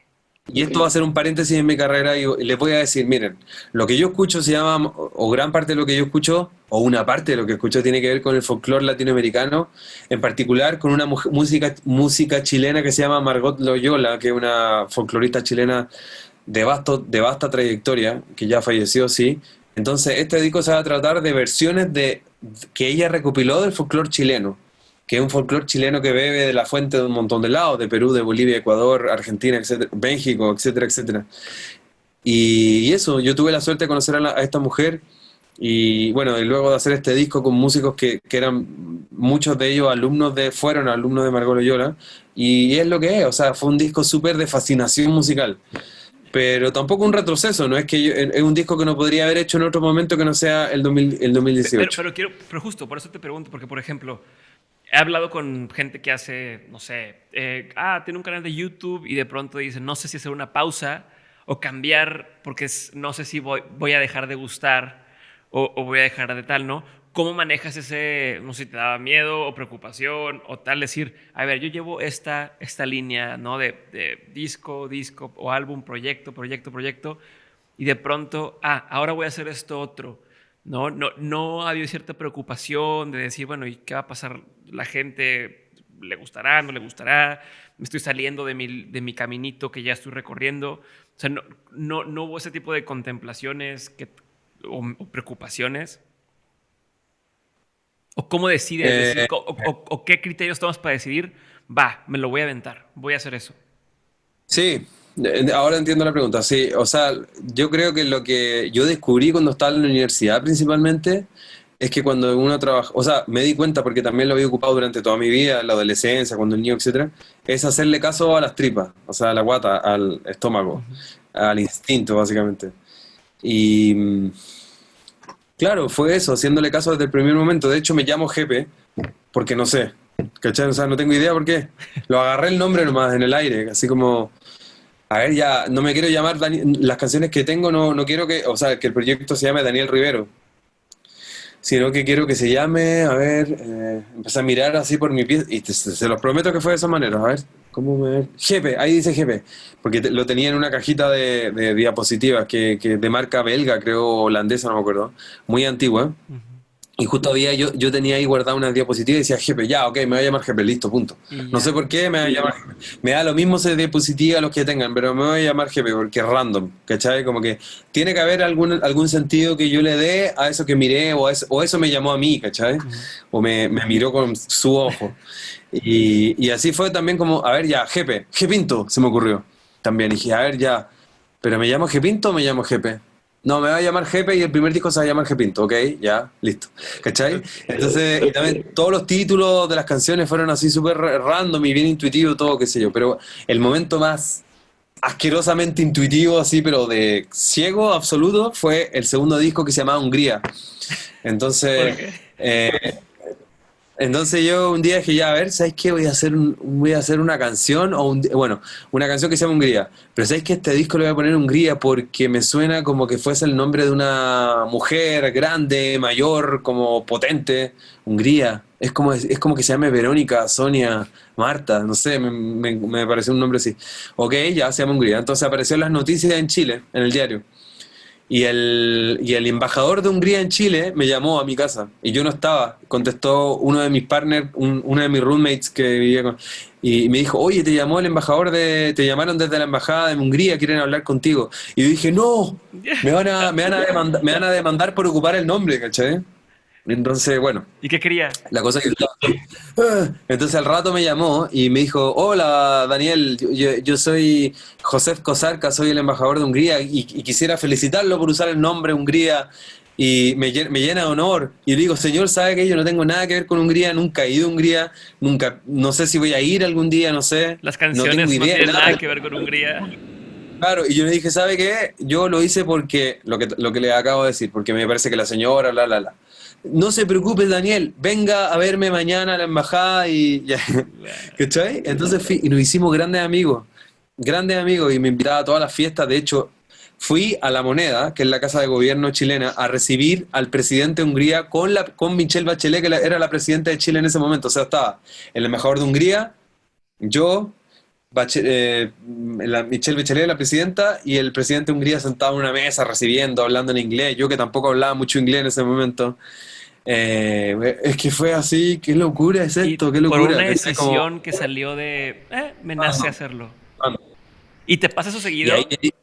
Y esto va a ser un paréntesis en mi carrera y les voy a decir, miren, lo que yo escucho se llama, o gran parte de lo que yo escucho, o una parte de lo que escucho tiene que ver con el folclore latinoamericano, en particular con una música chilena que se llama Margot Loyola, que es una folclorista chilena de vasta trayectoria, que ya falleció, sí. Entonces, este disco se va a tratar de versiones que ella recopiló del folclore chileno, que es un folclore chileno que bebe de la fuente de un montón de lados, de Perú, de Bolivia, Ecuador, Argentina, etcétera, México, etcétera, etcétera. Y eso, yo tuve la suerte de conocer a esta mujer y bueno, y luego de hacer este disco con músicos que eran muchos de ellos fueron alumnos de Margot Loyola, y es lo que es, o sea, fue un disco súper de fascinación musical. Pero tampoco un retroceso, no es que es un disco que no podría haber hecho en otro momento que no sea el 2018. Pero justo, por eso te pregunto, porque por ejemplo, he hablado con gente que hace, no sé, tiene un canal de YouTube y de pronto dice, no sé si hacer una pausa o cambiar porque no sé si voy a dejar de gustar o voy a dejar de tal, ¿no? ¿Cómo manejas ese, no sé si te daba miedo o preocupación o tal? Decir, a ver, yo llevo esta línea, ¿no? De disco o álbum, proyecto, y de pronto, ahora voy a hacer esto otro. No ha habido cierta preocupación de decir, bueno, ¿y qué va a pasar? ¿La gente le gustará, no le gustará? ¿Me estoy saliendo de mi caminito que ya estoy recorriendo? O sea, no hubo ese tipo de contemplaciones o preocupaciones. ¿O cómo decides? Eh, ¿O qué criterios tomas para decidir? Va, me lo voy a aventar, voy a hacer eso. sí, ahora entiendo la pregunta. Sí, o sea, yo creo que lo que yo descubrí cuando estaba en la universidad principalmente es que cuando uno trabaja, o sea, me di cuenta porque también lo había ocupado durante toda mi vida, en la adolescencia, cuando niño, etcétera, es hacerle caso a las tripas, o sea, a la guata, al estómago, Ujú. al instinto, básicamente. Y claro, fue eso, haciéndole caso desde el primer momento. De hecho, me llamo Jepe, porque no sé, ¿cachai? O sea, no tengo idea por qué. Lo agarré el nombre nomás en el aire, así como, a ver, ya, no me quiero llamar las canciones que tengo, no quiero que, o sea, que el proyecto se llame Daniel Rivero, sino que quiero que se llame, a ver, empecé a mirar así por mi pie, y se los prometo que fue de esa manera, a ver, ¿cómo me...? Jepe, ahí dice Jepe, porque lo tenía en una cajita de diapositivas, que de marca belga, creo, holandesa, no me acuerdo, muy antigua. Ujú. Y justo yo tenía ahí guardada una diapositiva y decía Jepe, ya, ok, me voy a llamar Jepe, listo, punto. Y No sé ya. por qué me voy a llamar Jepe. Me da lo mismo esa diapositiva los que tengan, pero me voy a llamar Jepe porque es random, ¿cachai? Como que tiene que haber algún sentido que yo le dé a eso que miré o eso me llamó a mí, ¿cachai? Ujú. O me miró con su ojo. Y así fue también como, a ver, ya, Jepe, Jepinto, se me ocurrió. También dije, a ver, ya, ¿pero me llamo Jepinto o me llamo Jepe? No, me va a llamar Jepe y el primer disco se va a llamar Jepinto, ok, ya, listo. ¿Cachai? Entonces, y también todos los títulos de las canciones fueron así súper random y bien intuitivo, todo, qué sé yo. Pero el momento más asquerosamente intuitivo, así, pero de ciego absoluto, fue el segundo disco que se llamaba Hungría. ¿Por Entonces, qué? eh, entonces yo un día dije, ya, a ver, ¿sabes qué? Voy a hacer una canción, bueno, una canción que se llama Hungría. Pero ¿sabes qué? Este disco le voy a poner Hungría porque me suena como que fuese el nombre de una mujer grande, mayor, como potente. Hungría. Es como que se llame Verónica, Sonia, Marta, no sé, me pareció un nombre así. Ok, ya se llama Hungría. Entonces apareció en las noticias en Chile, en el diario. Y el embajador de Hungría en Chile me llamó a mi casa y yo no estaba. Contestó uno de mis partners, uno de mis roommates que vivía con. Y me dijo, oye, te llamaron desde la embajada de Hungría, quieren hablar contigo. Y yo dije, no, me van a demandar por ocupar el nombre, ¿cachai? Entonces, bueno, ¿Y qué quería? la cosa que entonces al rato me llamó y me dijo, hola Daniel, yo soy Josef Kosarka, soy el embajador de Hungría y quisiera felicitarlo por usar el nombre Hungría y me llena de honor. Y le digo, señor, ¿sabe que yo no tengo nada que ver con Hungría? Nunca he ido a Hungría, nunca, no sé si voy a ir algún día, no sé, Las no tengo canciones no idea de tienen nada. nada que ver con Hungría. Claro, y yo le dije, ¿sabe qué? Yo lo hice porque, lo que le acabo de decir, porque me parece que la señora, bla, bla, bla. No se preocupe, Daniel, venga a verme mañana a la embajada y ya. ¿Cachai? Entonces y nos hicimos grandes amigos, y me invitaba a todas las fiestas. De hecho, fui a La Moneda, que es la casa de gobierno chilena, a recibir al presidente de Hungría con Michelle Bachelet, que era la presidenta de Chile en ese momento. O sea, estaba el embajador de Hungría, yo, Michelle Bachelet, la presidenta, y el presidente de Hungría sentado en una mesa recibiendo, hablando en inglés. Yo que tampoco hablaba mucho inglés en ese momento. Es que fue así, qué locura es Y esto, qué por una locura, ¿cachai? Como, decisión que salió me nace hacerlo. ah, ¿Y te pasa eso y ahí, seguido?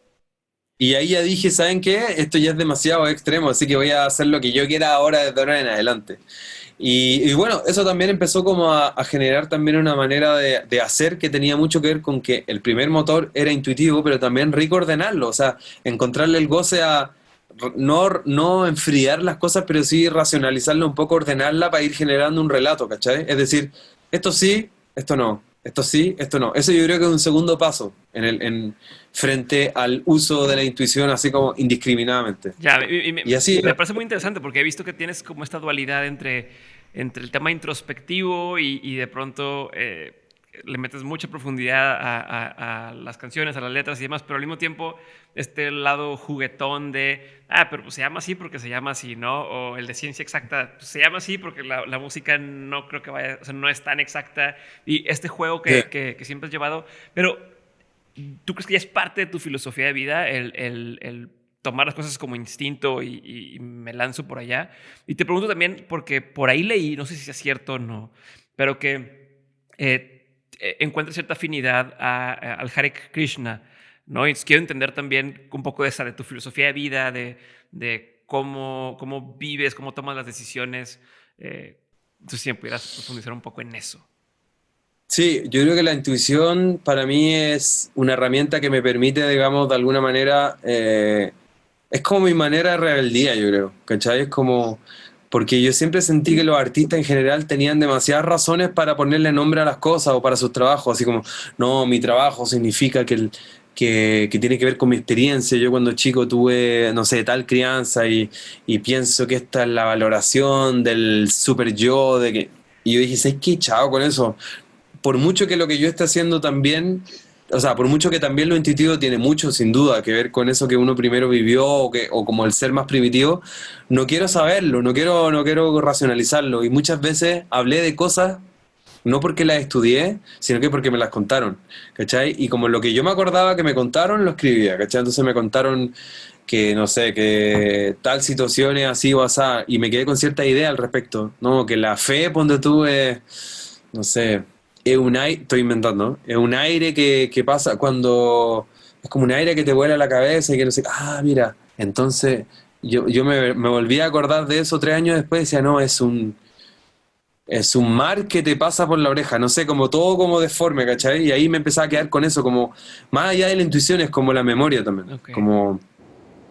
y ahí ya dije, ¿saben qué? Esto ya es demasiado extremo, así que voy a hacer lo que yo quiera ahora desde ahora en adelante. Y bueno, eso también empezó como a generar también una manera de hacer que tenía mucho que ver con que el primer motor era intuitivo, pero también rico ordenarlo, o sea, encontrarle el goce a no enfriar las cosas, pero sí racionalizarla un poco, ordenarla para ir generando un relato, ¿cachai? Es decir, esto sí, esto no, esto sí, esto no. Eso yo creo que es un segundo paso frente al uso de la intuición así como indiscriminadamente. Ya, Y así, me parece muy interesante porque he visto que tienes como esta dualidad entre entre el tema introspectivo y de pronto le metes mucha profundidad a las canciones, a las letras y demás, pero al mismo tiempo este lado juguetón de, pero pues se llama así porque se llama así, ¿no? O el de ciencia exacta, pues se llama así porque la música no creo que vaya, o sea, no es tan exacta. Y este juego Sí. que siempre has llevado, pero ¿tú crees que ya es parte de tu filosofía de vida el tomar las cosas como instinto y me lanzo por allá? Y te pregunto también, porque por ahí leí, no sé si es cierto o no, pero que encuentra cierta afinidad al Hare Krishna, ¿no? Y quiero entender también un poco de esa, de tu filosofía de vida, de cómo vives, cómo tomas las decisiones. Entonces, si me pudieras profundizar un poco en eso. Sí, yo creo que la intuición para mí es una herramienta que me permite, digamos, de alguna manera, es como mi manera de rebeldía, yo creo, ¿cachai? Es como, porque yo siempre sentí que los artistas en general tenían demasiadas razones para ponerle nombre a las cosas o para sus trabajos, así como, no, mi trabajo significa que tiene que ver con mi experiencia. Yo cuando chico tuve, no sé, tal crianza y pienso que esta es la valoración del super yo, de que... Y yo dije, ¿sabes qué? Chao con eso. Por mucho que lo que yo esté haciendo también, o sea, por mucho que también lo intuitivo tiene mucho, sin duda, que ver con eso que uno primero vivió o como el ser más primitivo, no quiero saberlo, no quiero racionalizarlo. Y muchas veces hablé de cosas no porque las estudié, sino que porque me las contaron, ¿cachai? Y como lo que yo me acordaba que me contaron, lo escribía, ¿cachai? Entonces me contaron que, no sé, que tal situación es así o así, y me quedé con cierta idea al respecto, ¿no? Que la fe, ponte tú, es, no sé, es un aire, estoy inventando, ¿no? Es un aire que pasa cuando, es como un aire que te vuela a la cabeza y que no sé, mira, entonces yo me volví a acordar de eso 3 años después y decía, no, es un mar que te pasa por la oreja, no sé, como todo como deforme, ¿cachai? Y ahí me empezaba a quedar con eso, como más allá de la intuición es como la memoria también, Ok. como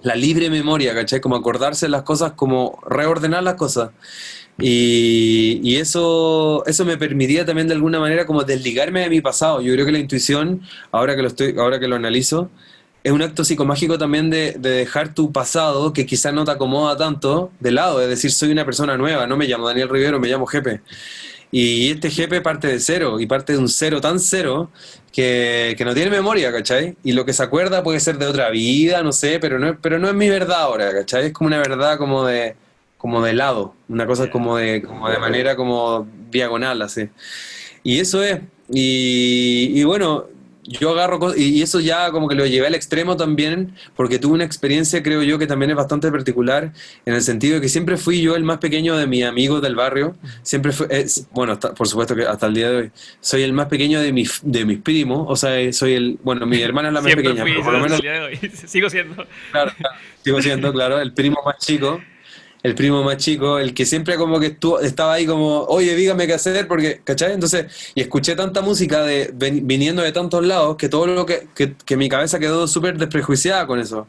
la libre memoria, ¿cachai? Como acordarse de las cosas, como reordenar las cosas. Y eso me permitía también de alguna manera como desligarme de mi pasado. Yo creo que la intuición, ahora que lo analizo, es un acto psicomágico también de dejar tu pasado, que quizás no te acomoda tanto, de lado, es decir, soy una persona nueva, no me llamo Daniel Rivero, me llamo Jepe. Y este Jepe parte de cero, y parte de un cero tan cero que no tiene memoria, ¿cachai? Y lo que se acuerda puede ser de otra vida, no sé, pero no es mi verdad ahora, ¿cachai? Es como una verdad como de lado, una cosa Yeah. como de manera como diagonal, así. Y eso es. Y bueno, yo agarro cosas, y eso ya como que lo llevé al extremo también, porque tuve una experiencia, creo yo, que también es bastante particular, en el sentido de que siempre fui yo el más pequeño de mis amigos del barrio, siempre fue, bueno, por supuesto que hasta el día de hoy, soy el más pequeño de mis primos, o sea, bueno, mi hermana es la más Siempre pequeña, fui, pero por dices, lo hasta menos, el día de hoy. Sigo siendo. claro, claro, sigo siendo, claro, el primo más chico. El primo más chico, el que siempre como que estaba ahí como, oye, dígame qué hacer, porque, ¿cachai? Entonces, y escuché tanta música viniendo de tantos lados que todo lo que mi cabeza quedó súper desprejuiciada con eso.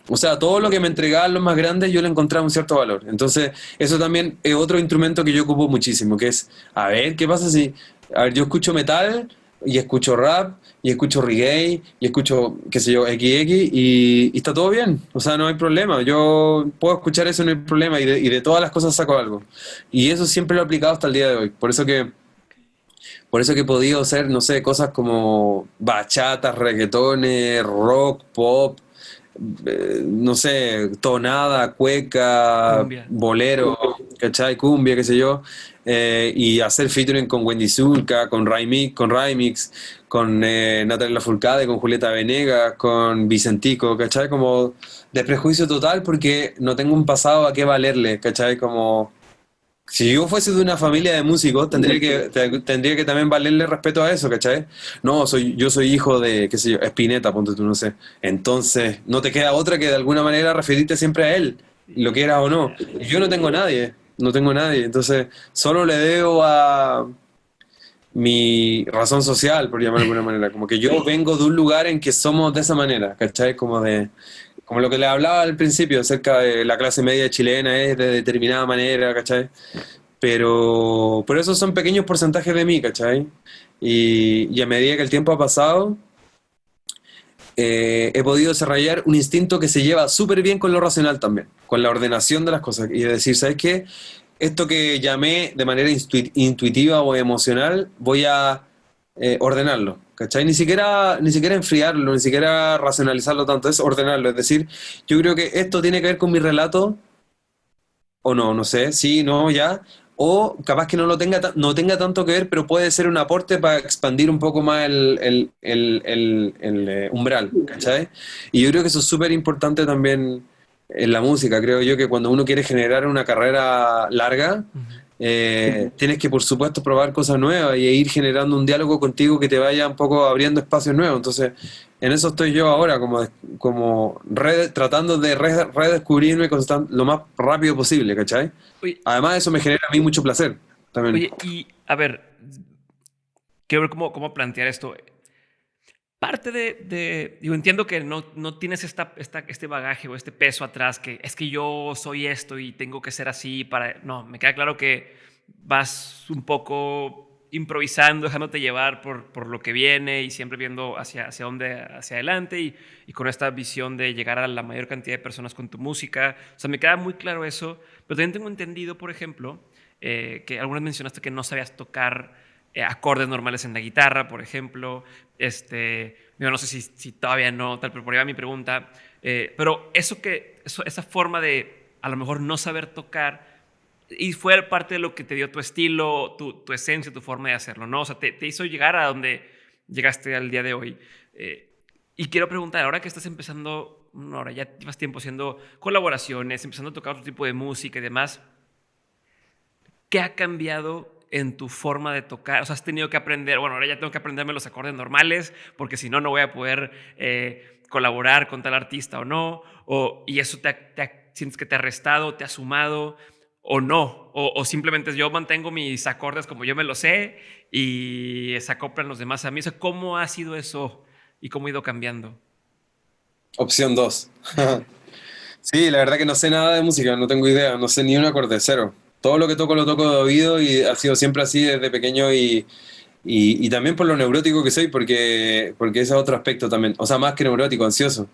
O sea, todo lo que me entregaban los más grandes yo le encontraba un cierto valor. Entonces, eso también es otro instrumento que yo ocupo muchísimo, que es, a ver, ¿qué pasa si, a ver, yo escucho metal y escucho rap y escucho reggae y escucho, qué sé yo, XX y está todo bien, o sea, no hay problema, yo puedo escuchar eso, no hay problema y de todas las cosas saco algo. Y eso siempre lo he aplicado hasta el día de hoy. Por eso que he podido hacer, no sé, cosas como bachatas, reggaetones, rock, pop, no sé, tonada, cueca, Cumbia. bolero, ¿cachai? Cumbia, qué sé yo, y hacer featuring con Wendy Zulka, con Rymix, con Natalia Lafourcade, con Julieta Venegas, con Vicentico, ¿cachai? Como de prejuicio total porque no tengo un pasado a qué valerle, ¿cachai? Como si yo fuese de una familia de músicos, tendría que también valerle respeto a eso, ¿cachai? No, yo soy hijo de, qué sé yo, Spinetta, ponte tú, no sé. Entonces, no te queda otra que de alguna manera referirte siempre a él, lo que era o no. Y yo no tengo nadie, no tengo nadie. Entonces, solo le debo a mi razón social, por llamarlo de alguna manera. Como que yo vengo de un lugar en que somos de esa manera, ¿cachai? Como lo que le hablaba al principio acerca de la clase media chilena es de determinada manera, ¿cachai? Pero esos son pequeños porcentajes de mí, ¿cachai? Y a medida que el tiempo ha pasado, he podido desarrollar un instinto que se lleva súper bien con lo racional también, con la ordenación de las cosas. Y decir, ¿sabes qué? esto que llamé de manera intuitiva o emocional, voy a ordenarlo, ¿cachai? Ni siquiera enfriarlo, ni siquiera racionalizarlo tanto, es ordenarlo. Es decir, yo creo que esto tiene que ver con mi relato, o no, no sé, sí, no, ya. O capaz que no tenga tanto que ver, pero puede ser un aporte para expandir un poco más el umbral, ¿cachai? Y yo creo que eso es súper importante también en la música. Creo yo que cuando uno quiere generar una carrera larga, Ujú. tienes que, por supuesto, probar cosas nuevas y ir generando un diálogo contigo que te vaya un poco abriendo espacios nuevos. Entonces, en eso estoy yo ahora, tratando de redescubrirme lo más rápido posible, ¿cachai? Oye, Además, eso me genera a mí mucho placer también. oye, y a ver, quiero ver cómo plantear esto. Parte digo, entiendo que no tienes este bagaje o este peso atrás, que es que yo soy esto y tengo que ser así para... No, me queda claro que vas un poco improvisando, dejándote llevar por lo que viene y siempre viendo hacia adelante y con esta visión de llegar a la mayor cantidad de personas con tu música. O sea, me queda muy claro eso, pero también tengo entendido, por ejemplo, que algunas mencionaste que no sabías tocar acordes normales en la guitarra, por ejemplo. Yo no sé si todavía no, tal, pero por ahí va mi pregunta. Pero esa forma de a lo mejor no saber tocar y fue parte de lo que te dio tu estilo, tu esencia, tu forma de hacerlo, ¿no? O sea, te hizo llegar a donde llegaste al día de hoy. Y quiero preguntar, ahora que estás empezando, ahora ya llevas tiempo haciendo colaboraciones, empezando a tocar otro tipo de música y demás, ¿qué ha cambiado en tu forma de tocar? O sea, has tenido que aprender, bueno, ahora ya tengo que aprenderme los acordes normales, porque si no, no voy a poder colaborar con tal artista o no, y eso sientes que te ha restado, te ha sumado, o no, o simplemente yo mantengo mis acordes como yo me los sé y se acoplan los demás a mí. O sea, ¿cómo ha sido eso y cómo ha ido cambiando? Opción 2. Sí, la verdad que no sé nada de música, no tengo idea, no sé ni un acorde, cero. Todo lo toco de oído y ha sido siempre así desde pequeño y también por lo neurótico que soy, porque ese es otro aspecto también. O sea, más que neurótico, ansioso.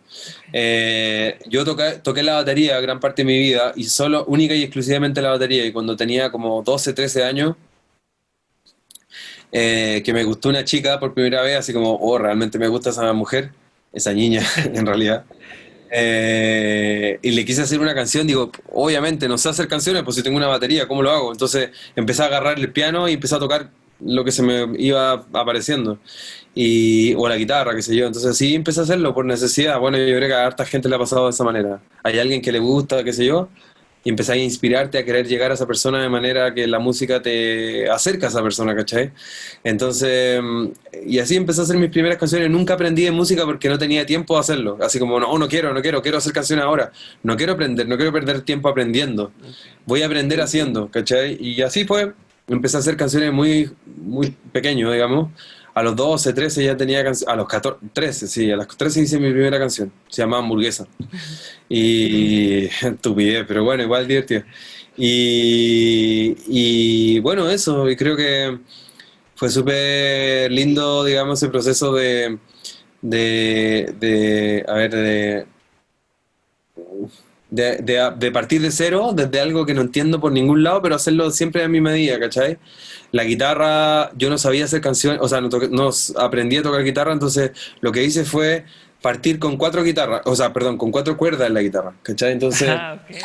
Yo toqué la batería gran parte de mi vida y solo, única y exclusivamente la batería. Y cuando tenía como 12 13 años, que me gustó una chica por primera vez, así como, oh, realmente me gusta esa mujer, esa niña en realidad. Y le quise hacer una canción, digo, obviamente no sé hacer canciones, pues si tengo una batería, ¿cómo lo hago? Entonces empecé a agarrar el piano y empecé a tocar lo que se me iba apareciendo, o la guitarra, qué sé yo. Entonces sí empecé a hacerlo por necesidad. Bueno, yo creo que a harta gente le ha pasado de esa manera. Hay alguien que le gusta, qué sé yo, y empezás a inspirarte a querer llegar a esa persona de manera que la música te acerca a esa persona, ¿cachai? Entonces, y así empecé a hacer mis primeras canciones. Nunca aprendí de música porque no tenía tiempo de hacerlo. Así como, no, quiero hacer canciones ahora. No quiero aprender, no quiero perder tiempo aprendiendo. Okay. Voy a aprender haciendo, ¿cachai? Y así fue. Empecé a hacer canciones muy, muy pequeño, digamos. A los 12 13 ya tenía canciones. A los 14, 13, sí, a los 13 hice mi primera canción. Se llamaba Hamburguesa. Y estupidez, pero bueno, igual divertido. Y bueno, eso, y creo que fue súper lindo, digamos, ese proceso a ver, de partir de cero, desde algo que no entiendo por ningún lado, pero hacerlo siempre a mi medida, ¿cachai? La guitarra, yo no sabía hacer canciones, o sea, no aprendí a tocar guitarra, entonces lo que hice fue partir con cuatro guitarras, o sea, perdón, con cuatro cuerdas en la guitarra, ¿cachai? Entonces, Ah, ok.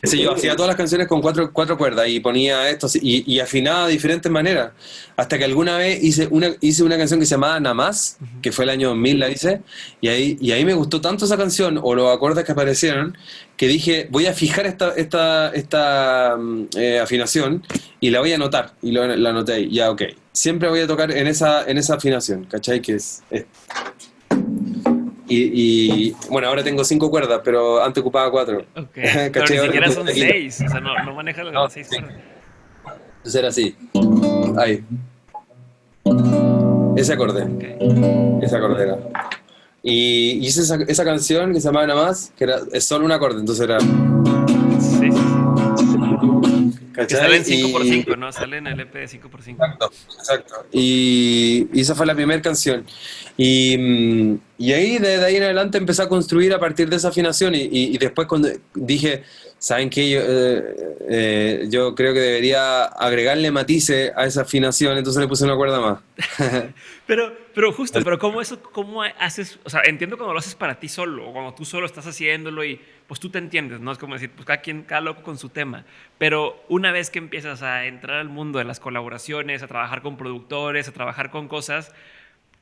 sí, yo hacía todas las canciones con cuatro cuerdas y ponía esto y afinaba de diferentes maneras. Hasta que alguna vez hice una canción que se llamaba Nada más, Ujú. que fue el año 2000, la hice, y ahí me gustó tanto esa canción o los acordes que aparecieron, que dije, voy a fijar esta afinación y la voy a anotar. Y la anoté ahí, ya, ok. Siempre voy a tocar en esa afinación, ¿cachai? Que es bueno, ahora tengo cinco cuerdas, pero antes ocupaba cuatro. Ok, pero ¿Cachai? ni Ahora siquiera tengo son tequila. seis, o sea, no manejas No, las seis sí. cuerdas. Entonces era así. Ahí. Ese acorde. Ok. Ese acorde era. Y hice esa canción que se llamaba Nada más, que es solo un acorde, entonces era. Sí, sí, sí. Que sale ¿Cachai? en 5x5, ¿no? Sale en el EP de 5x5. Exacto, exacto. Y esa fue la primera canción. Y ahí, de ahí en adelante empecé a construir a partir de esa afinación y después cuando dije, ¿saben qué? Yo creo que debería agregarle matices a esa afinación, entonces le puse una cuerda más. Pero justo, pero ¿cómo eso, cómo haces? O sea, entiendo cuando lo haces para ti solo, o cuando tú solo estás haciéndolo y pues tú te entiendes, ¿no? Es como decir, pues cada quien, cada loco con su tema. Pero una vez que empiezas a entrar al mundo de las colaboraciones, a trabajar con productores, a trabajar con cosas,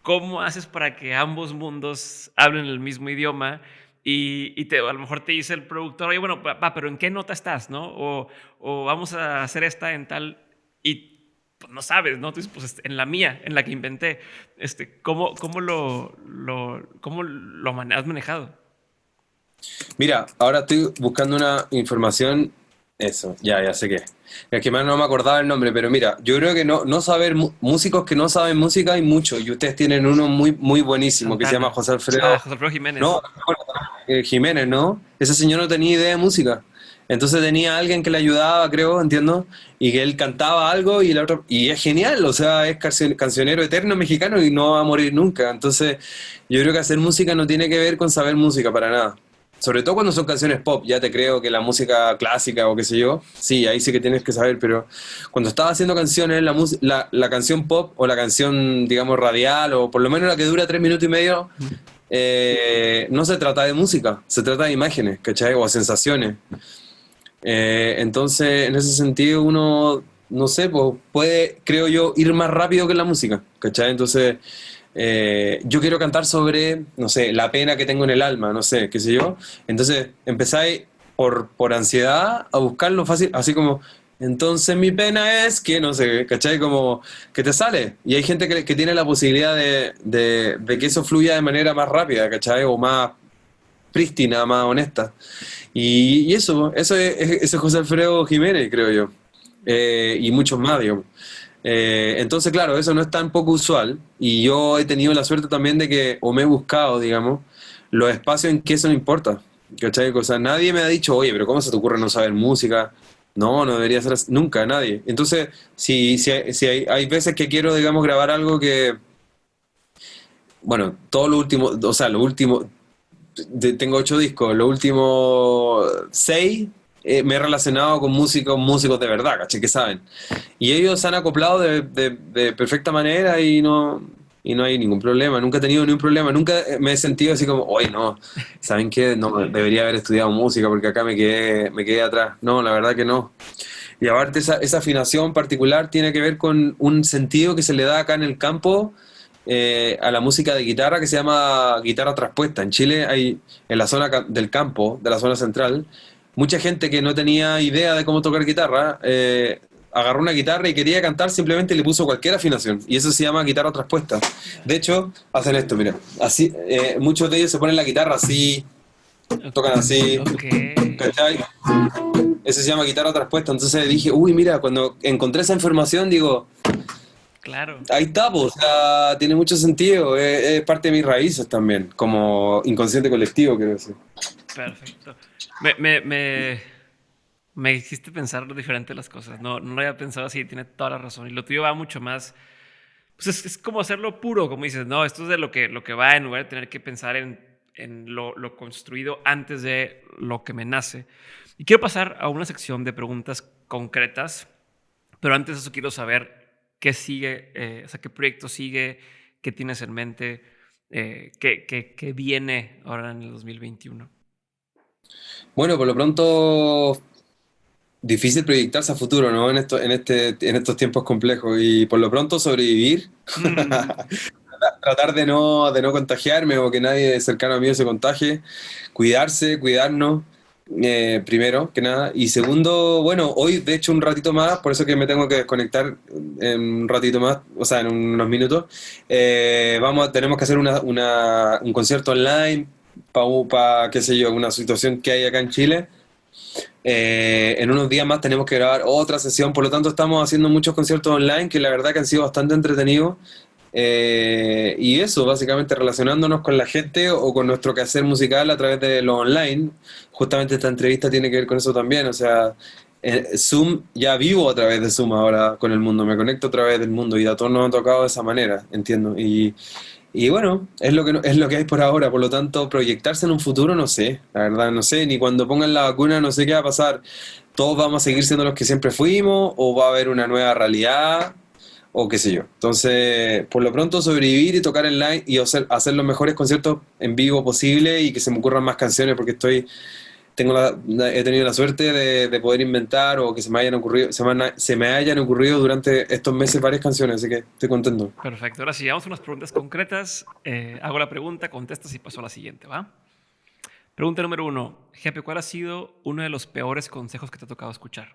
¿cómo haces para que ambos mundos hablen el mismo idioma? A lo mejor te dice el productor, oye, bueno, pero ¿en qué nota estás, no? O vamos a hacer esta en tal... Y pues, no sabes, ¿no? Entonces, pues en la mía, en la que inventé, ¿cómo lo has manejado? Mira, ahora estoy buscando una información, eso, ya sé qué. Es que más no me acordaba el nombre, pero mira, yo creo que no saber, músicos que no saben música hay muchos, y ustedes tienen uno muy buenísimo que se llama Santana. José Alfredo, José Alfredo Jiménez. no, Jiménez, ¿no? Ese señor no tenía idea de música. Entonces tenía alguien que le ayudaba, creo, entiendo, y que él cantaba algo y la otra, y es genial, o sea, es cancionero eterno mexicano y no va a morir nunca. Entonces, yo creo que hacer música no tiene que ver con saber música para nada. Sobre todo cuando son canciones pop, ya te creo que la música clásica o qué sé yo, sí, ahí sí que tienes que saber, pero cuando estás haciendo canciones, la canción pop o la canción, digamos, radial, o por lo menos la que dura 3 minutos y medio, no se trata de música, se trata de imágenes, ¿cachai? O sensaciones. Entonces, en ese sentido, uno, no sé, pues puede, creo yo, ir más rápido que la música, ¿cachai? Entonces, yo quiero cantar sobre, no sé, la pena que tengo en el alma, no sé, qué sé yo. Entonces, empezáis por ansiedad a buscarlo fácil, así como, entonces mi pena es que, no sé, ¿cachai? Como que te sale. Y hay gente que tiene la posibilidad de que eso fluya de manera más rápida, ¿cachai? O más prístina, más honesta. Y eso es José Alfredo Jiménez, creo yo. Y muchos más, digamos. Entonces, claro, eso no es tan poco usual. Y yo he tenido la suerte también de que, o me he buscado, digamos, los espacios en que eso no importa. ¿Cachai? O sea, nadie me ha dicho, oye, pero ¿cómo se te ocurre no saber música? No debería ser así. Nunca, nadie. Entonces, si hay veces que quiero, digamos, grabar algo que, bueno, todo lo último, o sea, lo último, tengo 8 discos, los últimos 6 me he relacionado con músicos de verdad, ¿cachai? Que saben. Y ellos se han acoplado de perfecta manera y no hay ningún problema. Nunca he tenido ningún problema. Nunca me he sentido así como, oye, no, ¿saben qué? No, debería haber estudiado música porque acá me quedé atrás. No, la verdad que no. Y aparte esa afinación particular tiene que ver con un sentido que se le da acá en el campo a la música de guitarra que se llama guitarra traspuesta. En Chile hay, en la zona del campo, de la zona central, mucha gente que no tenía idea de cómo tocar guitarra, agarró una guitarra y quería cantar, simplemente le puso cualquier afinación. Y eso se llama guitarra traspuesta. De hecho, hacen esto, mira. Así, muchos de ellos se ponen la guitarra así, tocan así, Ok. ¿cachai? Eso se llama guitarra traspuesta. Entonces dije, uy, mira, cuando encontré esa información, digo, Claro. ahí está, po, o sea, tiene mucho sentido, es parte de mis raíces también, como inconsciente colectivo, quiero decir. Perfecto. Me hiciste pensar diferente las cosas. No lo había pensado así, tiene toda la razón. Y lo tuyo va mucho más. Pues es como hacerlo puro, como dices, no, esto es de lo que va en lugar de tener que pensar en lo construido antes de lo que me nace. Y quiero pasar a una sección de preguntas concretas, pero antes de eso quiero saber qué sigue, o sea, qué proyecto sigue, qué tienes en mente, qué viene ahora en el 2021. Bueno, por lo pronto, difícil proyectarse a futuro, ¿no? En estos tiempos complejos y por lo pronto sobrevivir, Mm, tratar de no contagiarme o que nadie cercano a mí se contagie, cuidarse, cuidarnos. Primero que nada, y segundo, bueno, hoy de hecho un ratito más, por eso que me tengo que desconectar en un ratito más, o sea, en unos minutos, tenemos que hacer un concierto online para, qué sé yo, una situación que hay acá en Chile. En unos días más tenemos que grabar otra sesión, por lo tanto estamos haciendo muchos conciertos online que la verdad que han sido bastante entretenidos. Y eso, básicamente relacionándonos con la gente o con nuestro quehacer musical a través de lo online. Justamente esta entrevista tiene que ver con eso también. O sea, Zoom, ya vivo a través de Zoom ahora con el mundo, me conecto a través del mundo y a todos nos ha tocado de esa manera, entiendo. Y bueno, es lo que hay por ahora, por lo tanto, proyectarse en un futuro no sé, la verdad, no sé, ni cuando pongan la vacuna no sé qué va a pasar. ¿Todos vamos a seguir siendo los que siempre fuimos o va a haber una nueva realidad o qué sé yo? Entonces, por lo pronto sobrevivir y tocar en live y hacer los mejores conciertos en vivo posible y que se me ocurran más canciones porque he tenido la suerte de poder inventar o que se me hayan ocurrido durante estos meses varias canciones, así que estoy contento. Perfecto. Ahora sí, vamos a unas preguntas concretas. Hago la pregunta, contestas y paso a la siguiente, ¿va? Pregunta número 1. Jefe, ¿cuál ha sido uno de los peores consejos que te ha tocado escuchar?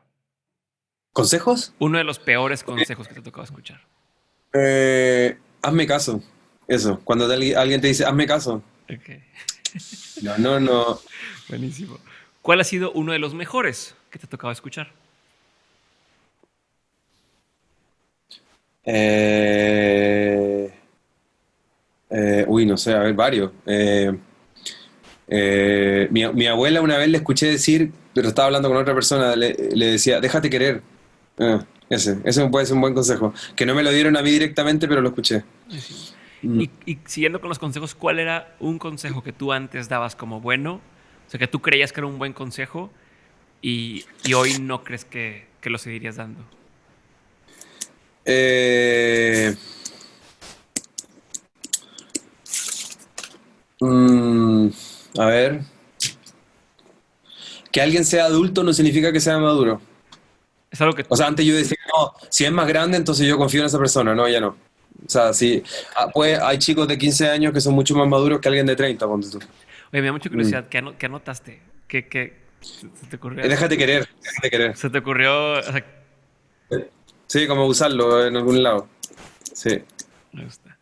¿Consejos? Uno de los peores consejos que te ha tocado escuchar. Hazme caso. Eso, cuando alguien te dice, hazme caso. Ok, No, no, no. buenísimo. ¿Cuál ha sido uno de los mejores que te ha tocado escuchar? Eh, no sé, a ver, varios. Mi abuela una vez le escuché decir, pero estaba hablando con otra persona, le decía, déjate querer. Ese puede ser un buen consejo. Que no me lo dieron a mí directamente, pero lo escuché. Buenísimo. Mm. Y siguiendo con los consejos, ¿cuál era un consejo que tú antes dabas como bueno? O sea, que tú creías que era un buen consejo y hoy no crees que lo seguirías dando. Eh, mm, a ver, que alguien sea adulto no significa que sea maduro. Es algo que... O sea, antes yo decía, no, si es más grande, entonces yo confío en esa persona. No, ya no. O sea, sí, pues hay chicos de 15 años que son mucho más maduros que alguien de 30, ponte tú. Oye, me da mucha Mm. curiosidad. ¿Qué anotaste? ¿Se te ocurrió algo? Déjate querer, déjate querer. ¿Se te ocurrió? O sea, Sí, como usarlo en algún lado. Sí. me gusta.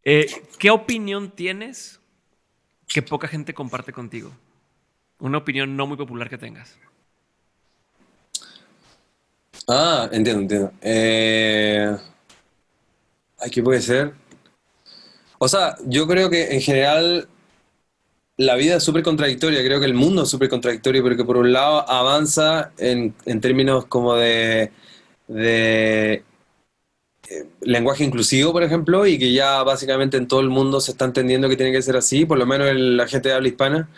¿Qué opinión tienes que poca gente comparte contigo? Una opinión no muy popular que tengas. Ah, entiendo, entiendo. Ay, ¿qué puede ser? O sea, yo creo que en general la vida es súper contradictoria. Creo que el mundo es súper contradictorio porque por un lado avanza en términos como de lenguaje inclusivo, por ejemplo, y que ya básicamente en todo el mundo se está entendiendo que tiene que ser así, por lo menos en la gente de habla hispana.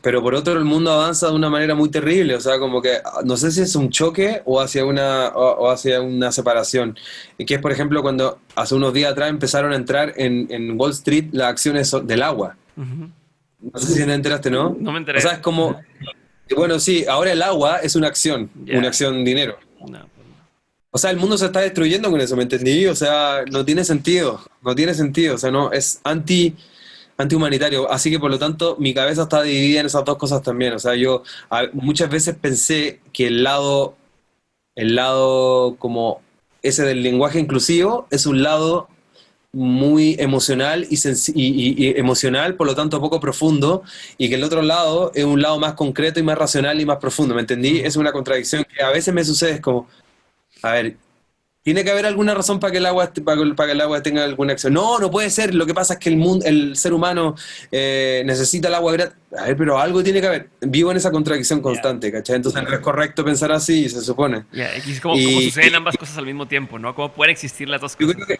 Pero por otro, el mundo avanza de una manera muy terrible, o sea, como que no sé si es un choque o hacia una separación. Y que es, por ejemplo, cuando hace unos días atrás empezaron a entrar en Wall Street las acciones del agua. Ujú. No sé si te enteraste, ¿no? No me O sea, es enteré. como, bueno, sí, ahora el agua es una Ya. acción dinero. No, pues no. O sea, el mundo se está destruyendo con eso, ¿me entendí? O sea, no tiene sentido, no tiene sentido, o sea, no, es antihumanitario, así que por lo tanto mi cabeza está dividida en esas dos cosas también, o sea, muchas veces pensé que el lado como ese del lenguaje inclusivo es un lado muy emocional y emocional, por lo tanto poco profundo, y que el otro lado es un lado más concreto y más racional y más profundo, ¿me entendí? Ujú. Es una contradicción que a veces me sucede, es como, a ver, tiene que haber alguna razón para que para que el agua tenga alguna acción. No, no puede ser. Lo que pasa es que el ser humano necesita el agua gratis. A ver, pero algo tiene que haber. Vivo en esa contradicción Ya. constante, ¿cachai? Entonces no es correcto pensar así, se supone. Ya. Y es como Y suceden ambas cosas al mismo tiempo, ¿no? ¿Cómo pueden existir las dos yo creo cosas? que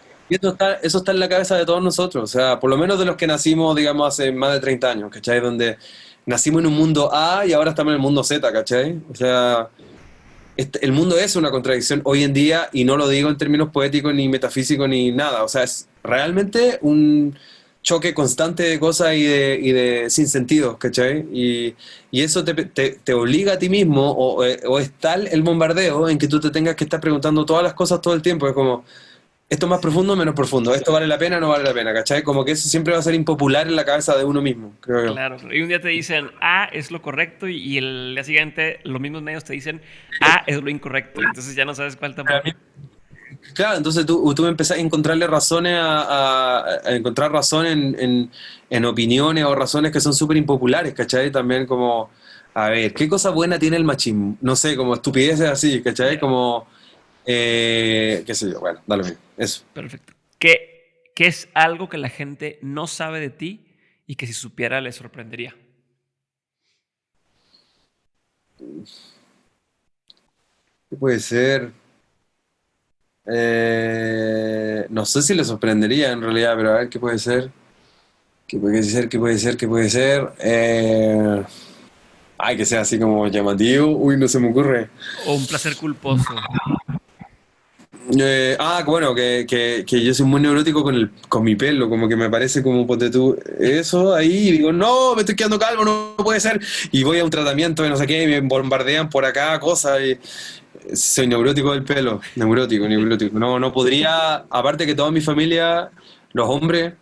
eso está en la cabeza de todos nosotros. O sea, por lo menos de los que nacimos, digamos, hace más de 30 años, ¿cachai? Donde nacimos en un mundo A y ahora estamos en el mundo Z, ¿cachai? O sea, el mundo es una contradicción hoy en día y no lo digo en términos poéticos ni metafísicos ni nada. O sea, es realmente un choque constante de cosas y de sinsentidos, ¿cachai? Y eso te obliga a ti mismo o es tal el bombardeo en que tú te tengas que estar preguntando todas las cosas todo el tiempo. Es como, ¿esto es más profundo o menos profundo? ¿Esto vale la pena o no vale la pena? ¿Cachai? Como que eso siempre va a ser impopular en la cabeza de uno mismo, creo yo. Claro, claro. Y un día te dicen A es lo correcto y el día siguiente los mismos medios te dicen A es lo incorrecto. Y entonces ya no sabes cuál tampoco. Claro, entonces tú empezás a encontrarle razones a encontrar razón en opiniones o razones que son súper impopulares, ¿cachai? También como, a ver, ¿qué cosa buena tiene el machismo? No sé, como estupideces así, ¿cachai? Ya, Como, qué sé yo, bueno, dale bien, eso. perfecto. ¿Qué es algo que la gente no sabe de ti y que si supiera le sorprendería? ¿Qué puede ser? No sé si le sorprendería en realidad, pero a ver qué puede ser. ¿Qué puede ser? ¿Qué puede ser? ¿Qué puede ser? Ay, que sea así como llamativo. Uy, no se me ocurre. O un placer culposo. Bueno, que yo soy muy neurótico con mi pelo, como que me parece como ponte tú eso ahí y digo, no, me estoy quedando calvo, no puede ser. Y voy a un tratamiento de no sé qué, y me bombardean por acá cosas y soy neurótico del pelo, neurótico, neurótico. No, no podría, aparte que toda mi familia, los hombres,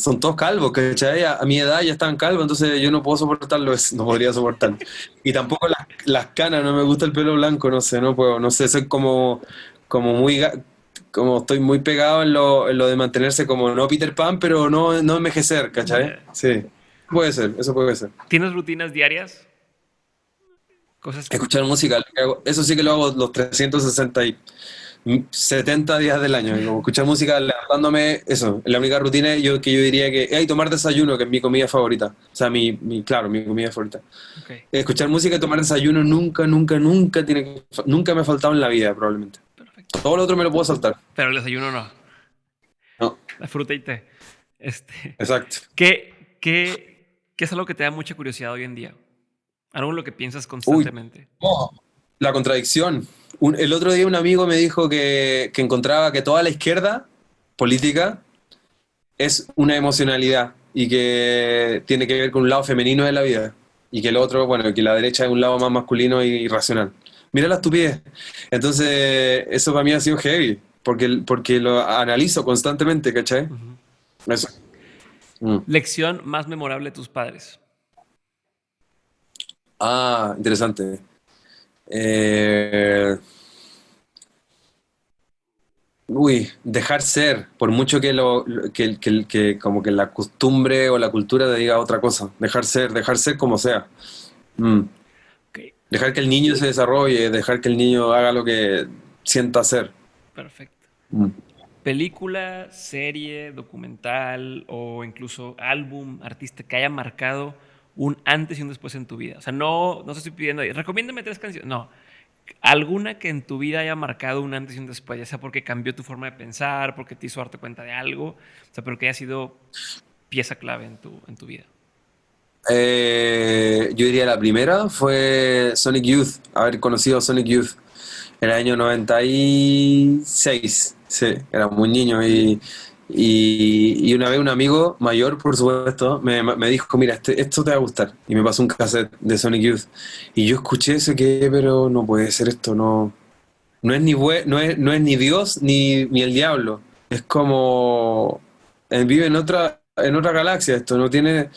son todos calvos, ¿cachai? A mi edad ya están calvos, entonces yo no puedo soportarlo, no podría soportarlo. Y tampoco las canas, no me gusta el pelo blanco, no sé, no puedo, no sé, soy como como estoy muy pegado en lo de mantenerse como no Peter Pan, pero no envejecer, ¿cachai? Sí, puede ser, eso puede ser. ¿Tienes rutinas diarias? Cosas que... Escuchar música, lo que eso sí que lo hago los 360 y 70 días del año, como escuchar música levantándome, eso, es la única rutina que yo diría que, hey, tomar desayuno, que es mi comida favorita, o sea, claro, mi comida favorita. Ok, Escuchar música y tomar desayuno nunca, nunca, nunca nunca me ha faltado en la vida, probablemente. perfecto. Todo lo otro me lo puedo saltar. Pero el desayuno no. No, La fruta y té. Este, exacto. ¿qué es algo que te da mucha curiosidad hoy en día? Algo en lo que piensas Uy, constantemente. oh, la contradicción. El otro día un amigo me dijo que encontraba que toda la izquierda política es una emocionalidad y que tiene que ver con un lado femenino de la vida y que el otro, bueno, que la derecha es un lado más masculino y racional. Mira la estupidez. Entonces, eso para mí ha sido heavy, porque lo analizo constantemente, ¿cachai? Ujú. Eso. Mm. Lección más memorable de tus padres. Interesante. Eh, Dejar ser, por mucho que como que la costumbre o la cultura te diga otra cosa. Dejar ser como sea. Mm. Ok, Dejar que el niño se desarrolle, dejar que el niño haga lo que sienta hacer. perfecto. Mm. Película, serie, documental o incluso álbum, artista que haya marcado un antes y un después en tu vida. O sea, no te estoy pidiendo, recomiéndame 3 canciones. No, alguna que en tu vida haya marcado un antes y un después, ya sea porque cambió tu forma de pensar, porque te hizo darte cuenta de algo, o sea, pero que haya sido pieza clave en tu vida. Yo diría la primera fue Sonic Youth, haber conocido a Sonic Youth en el año 96. Sí, era muy niño y una vez un amigo mayor, por supuesto, me dijo, mira, esto te va a gustar. Y me pasó un cassette de Sonic Youth. Y yo escuché eso que, pero no puede ser esto, no es no es ni Dios ni el diablo. Es como vive en otra galaxia esto, no tiene.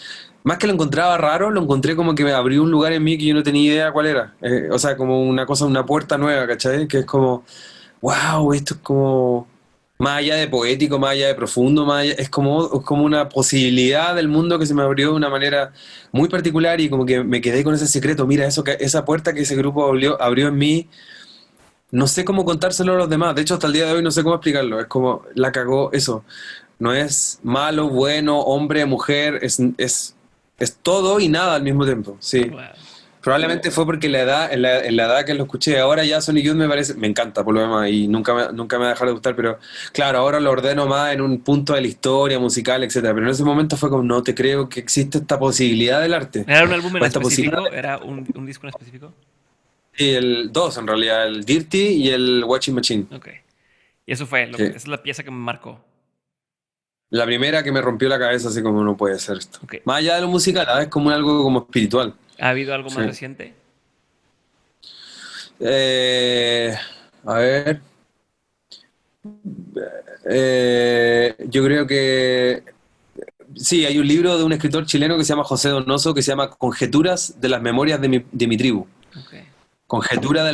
Más que lo encontraba raro, lo encontré como que me abrió un lugar en mí que yo no tenía idea cuál era. O sea, como una cosa, una puerta nueva, ¿cachai? Que es como, wow, esto es como más allá de poético, más allá de profundo, es como una posibilidad del mundo que se me abrió de una manera muy particular y como que me quedé con ese secreto. Mira, esa puerta que ese grupo abrió en mí, no sé cómo contárselo a los demás. De hecho, hasta el día de hoy no sé cómo explicarlo. Es como la cagó eso. No es malo, bueno, hombre, mujer, es todo y nada al mismo tiempo. Sí. Wow. Probablemente fue porque en la edad que lo escuché, ahora ya Sonic Youth me encanta por lo demás y nunca me va a dejar de gustar, pero claro, ahora lo ordeno más en un punto de la historia musical, etcétera. Pero en ese momento fue como, no te creo que existe esta posibilidad del arte, ¿Era un álbum en o esta posibilidad. específico? ¿Era un disco en específico? Y el dos en realidad, el Dirty y el Watching Machine. Ok. Y eso fue, esa Sí. es la pieza que me marcó. La primera que me rompió la cabeza, así como no puede ser esto. Ok. Más allá de lo musical, es como algo como espiritual. ¿Ha habido algo más Sí. reciente? Eh, a ver. Yo creo que sí, hay un libro de un escritor chileno que se llama José Donoso que se llama Conjeturas de las memorias de mi tribu. Ok. Conjeturas de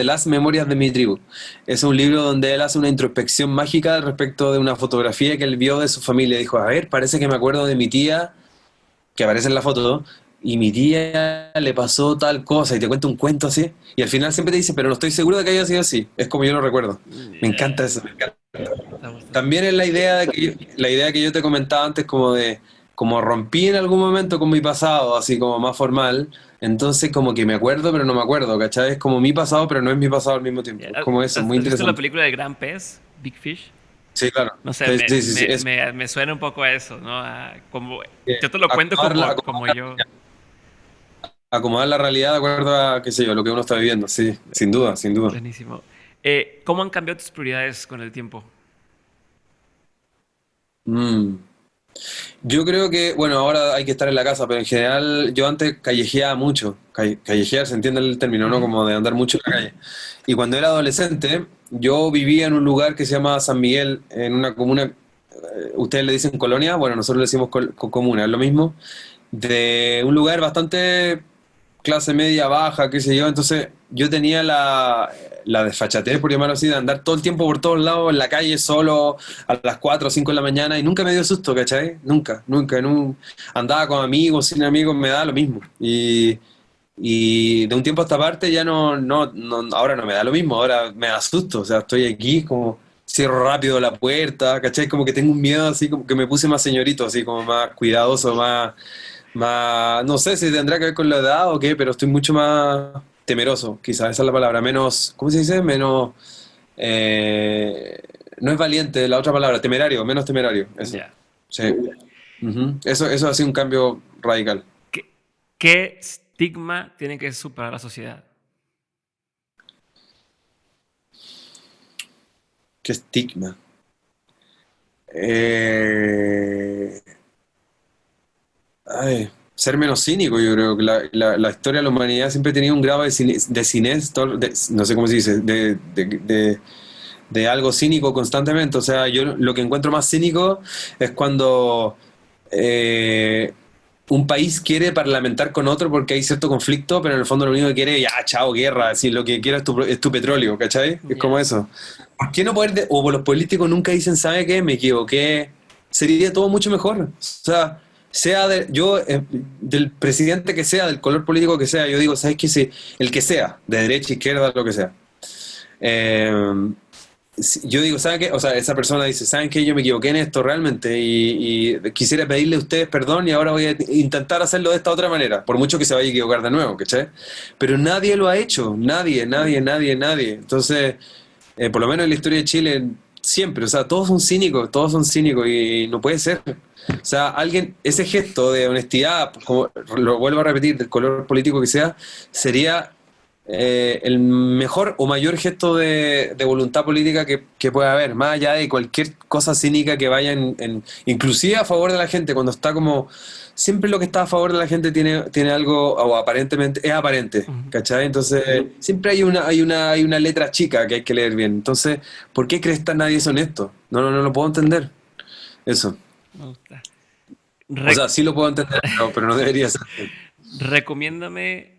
las memorias de mi tribu. Es un libro donde él hace una introspección mágica respecto de una fotografía que él vio de su familia. Dijo, a ver, parece que me acuerdo de mi tía, que aparece en la foto, y mi tía le pasó tal cosa, y te cuenta un cuento así, y al final siempre te dice, pero no estoy seguro de que haya sido así. Es como yo lo recuerdo. Me encanta eso, me encanta. Está bastante. También es la idea que yo te comentaba antes, como de como rompí en algún momento con mi pasado, así como más formal, entonces como que me acuerdo pero no me acuerdo, ¿cachai? Es como mi pasado pero no es mi pasado al mismo tiempo. Es como eso, ¿Has, muy has visto la interesante. película de Gran Pez, Big Fish? Sí, claro. No sé, Sí, sí, sí, sí, eso. me suena un poco a eso, ¿no? Como, Eh, yo te lo cuento acomodar la, como acomodar, yo. acomodar la realidad de acuerdo a, qué sé yo, lo que uno está viviendo, sí, sin duda, sin duda. Buenísimo. ¿Cómo han cambiado tus prioridades con el tiempo? Mm. Yo creo que, bueno, ahora hay que estar en la casa, pero en general yo antes callejeaba mucho. Callejear, se entiende el término, ¿no? Ujú. Como de andar mucho en la calle. Y cuando era adolescente, yo vivía en un lugar que se llama San Miguel, en una comuna, ustedes le dicen colonia, bueno, nosotros le decimos comuna, es lo mismo, de un lugar bastante clase media baja, qué sé yo. Entonces yo tenía la desfachatez, por llamarlo así, de andar todo el tiempo por todos lados en la calle solo a las 4 o 5 de la mañana y nunca me dio susto, ¿cachai? Nunca, nunca. Andaba con amigos, sin amigos, me da lo mismo. Y de un tiempo a esta parte ya ahora no me da lo mismo, ahora me da susto. O sea, estoy aquí como cierro rápido la puerta, ¿cachai? Como que tengo un miedo así, como que me puse más señorito, así como más cuidadoso, más, no sé si tendrá que ver con la edad o qué, pero estoy mucho más temeroso, quizás esa es la palabra, menos, ¿cómo se dice? Menos, eh, no es valiente, la otra palabra, temerario, menos temerario, eso. Ya. Sí. Ujú. Eso ha sido un cambio radical. ¿Qué, qué estigma tiene que superar la sociedad? Qué estigma. Eh, Ser menos cínico, yo creo que la historia de la humanidad siempre ha tenido un grado de cines, no sé cómo se dice, de algo cínico constantemente. O sea, yo lo que encuentro más cínico es cuando eh, un país quiere parlamentar con otro porque hay cierto conflicto, pero en el fondo lo único que quiere es, ya, chao, guerra, así, lo que quiero es tu petróleo, ¿cachai? Es como Ya. eso. ¿Por qué no poder, o los políticos nunca dicen, ¿sabe qué? Me equivoqué. Sería todo mucho mejor. O sea, del presidente que sea, del color político que sea, yo digo, ¿sabes qué? Sí, el que sea, de derecha, izquierda, lo que sea. Eh, yo digo, ¿saben qué? O sea, esa persona dice, ¿saben qué? Yo me equivoqué en esto realmente y quisiera pedirle a ustedes perdón y ahora voy a intentar hacerlo de esta otra manera, por mucho que se vaya a equivocar de nuevo, ¿cachai? Pero nadie lo ha hecho, nadie, nadie, nadie, nadie. Entonces, por lo menos en la historia de Chile, siempre, o sea, todos son cínicos y no puede ser. O sea, ese gesto de honestidad, como lo vuelvo a repetir, del color político que sea, sería el mejor o mayor gesto de voluntad política que pueda haber, más allá de cualquier cosa cínica que vaya inclusive a favor de la gente, cuando está como, siempre lo que está a favor de la gente tiene algo, o aparentemente, es aparente, Ujú. ¿cachai? Entonces, siempre hay una letra chica que hay que leer bien. Entonces, ¿por qué crees que nadie es honesto? No lo puedo entender, eso. Me gusta. O sea, Re- sí lo puedo entender, pero no debería ser. recomiéndame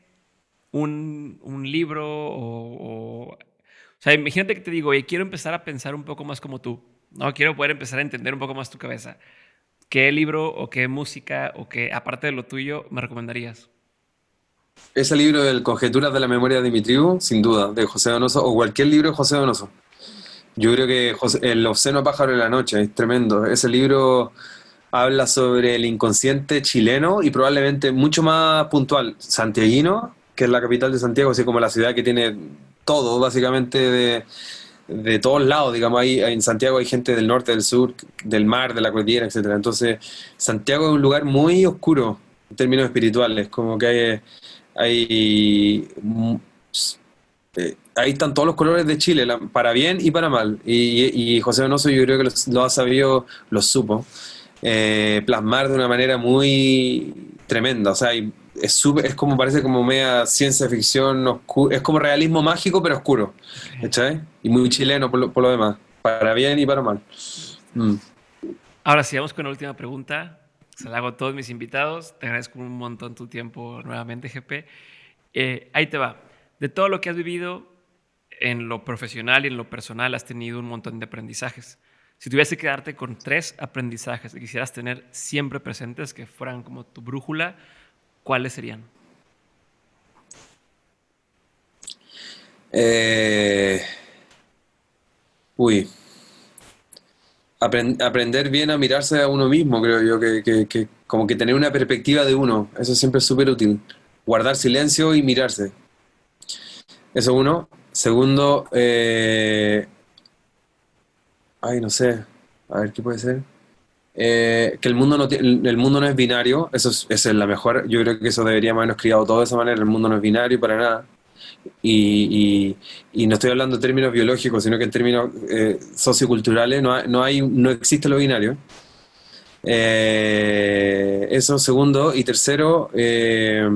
un libro o sea, imagínate que te digo, oye, quiero empezar a pensar un poco más como tú, ¿no? Quiero poder empezar a entender un poco más tu cabeza. ¿Qué libro o qué música o qué, aparte de lo tuyo, me recomendarías? Ese libro del Conjeturas de la Memoria de mi tribu, sin duda, de José Donoso, o cualquier libro de José Donoso. Yo creo que El obsceno pájaro de la noche es tremendo. Ese libro habla sobre el inconsciente chileno y probablemente mucho más puntual, santiaguino, que es la capital de Santiago, así como la ciudad que tiene todo, básicamente, de todos lados. Digamos, en Santiago hay gente del norte, del sur, del mar, de la cordillera, etcétera. Entonces, Santiago es un lugar muy oscuro en términos espirituales, como que ahí están todos los colores de Chile, para bien y para mal. Y José Donoso yo creo que lo ha sabido, lo supo, plasmar de una manera muy tremenda. O sea, es como, parece como media ciencia ficción, es como realismo mágico, pero oscuro. Ok, ¿Cachai? Y muy chileno por lo demás, para bien y para mal. me gusta. Mm. Ahora sí, vamos con la última pregunta. Se la hago a todos mis invitados. Te agradezco un montón tu tiempo nuevamente, GP. Ahí te va. De todo lo que has vivido en lo profesional y en lo personal, has tenido un montón de aprendizajes. Si tuviese que quedarte con 3 aprendizajes que quisieras tener siempre presentes, que fueran como tu brújula, ¿cuáles serían? Eh, Uy. aprender bien a mirarse a uno mismo, creo yo, que como que tener una perspectiva de uno, eso siempre es súper útil. Guardar silencio y mirarse. Eso uno. Segundo, ay, no sé, a ver, ¿qué puede ser? Que el mundo no es binario, esa es la mejor, yo creo que eso deberíamos habernos criado todo de esa manera, el mundo no es binario para nada. Y no estoy hablando en términos biológicos, sino que en términos socioculturales no existe lo binario. Eso, segundo. Y tercero, que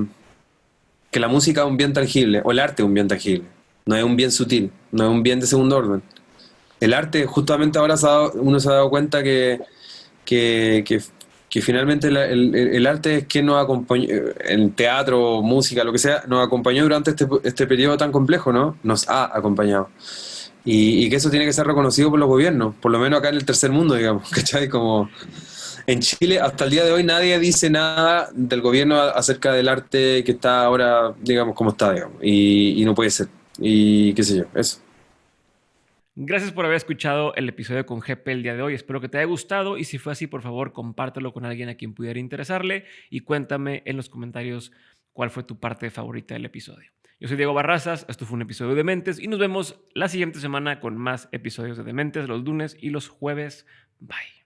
la música es un bien tangible, o el arte es un bien tangible, no es un bien sutil, no es un bien de segundo orden. El arte, justamente ahora uno se ha dado cuenta que, que, que finalmente el arte es quien nos acompañó, en teatro, música, lo que sea, nos acompañó durante este periodo tan complejo, ¿no? Nos ha acompañado. Y que eso tiene que ser reconocido por los gobiernos, por lo menos acá en el tercer mundo, digamos, ¿cachai? Como en Chile, hasta el día de hoy, nadie dice nada del gobierno acerca del arte que está ahora, digamos, como está, digamos, y no puede ser. Y qué sé yo, eso. Gracias por haber escuchado el episodio con GP el día de hoy. Espero que te haya gustado y si fue así, por favor, compártelo con alguien a quien pudiera interesarle y cuéntame en los comentarios cuál fue tu parte favorita del episodio. Yo soy Diego Barrazas, esto fue un episodio de Dementes y nos vemos la siguiente semana con más episodios de Dementes los lunes y los jueves. Bye.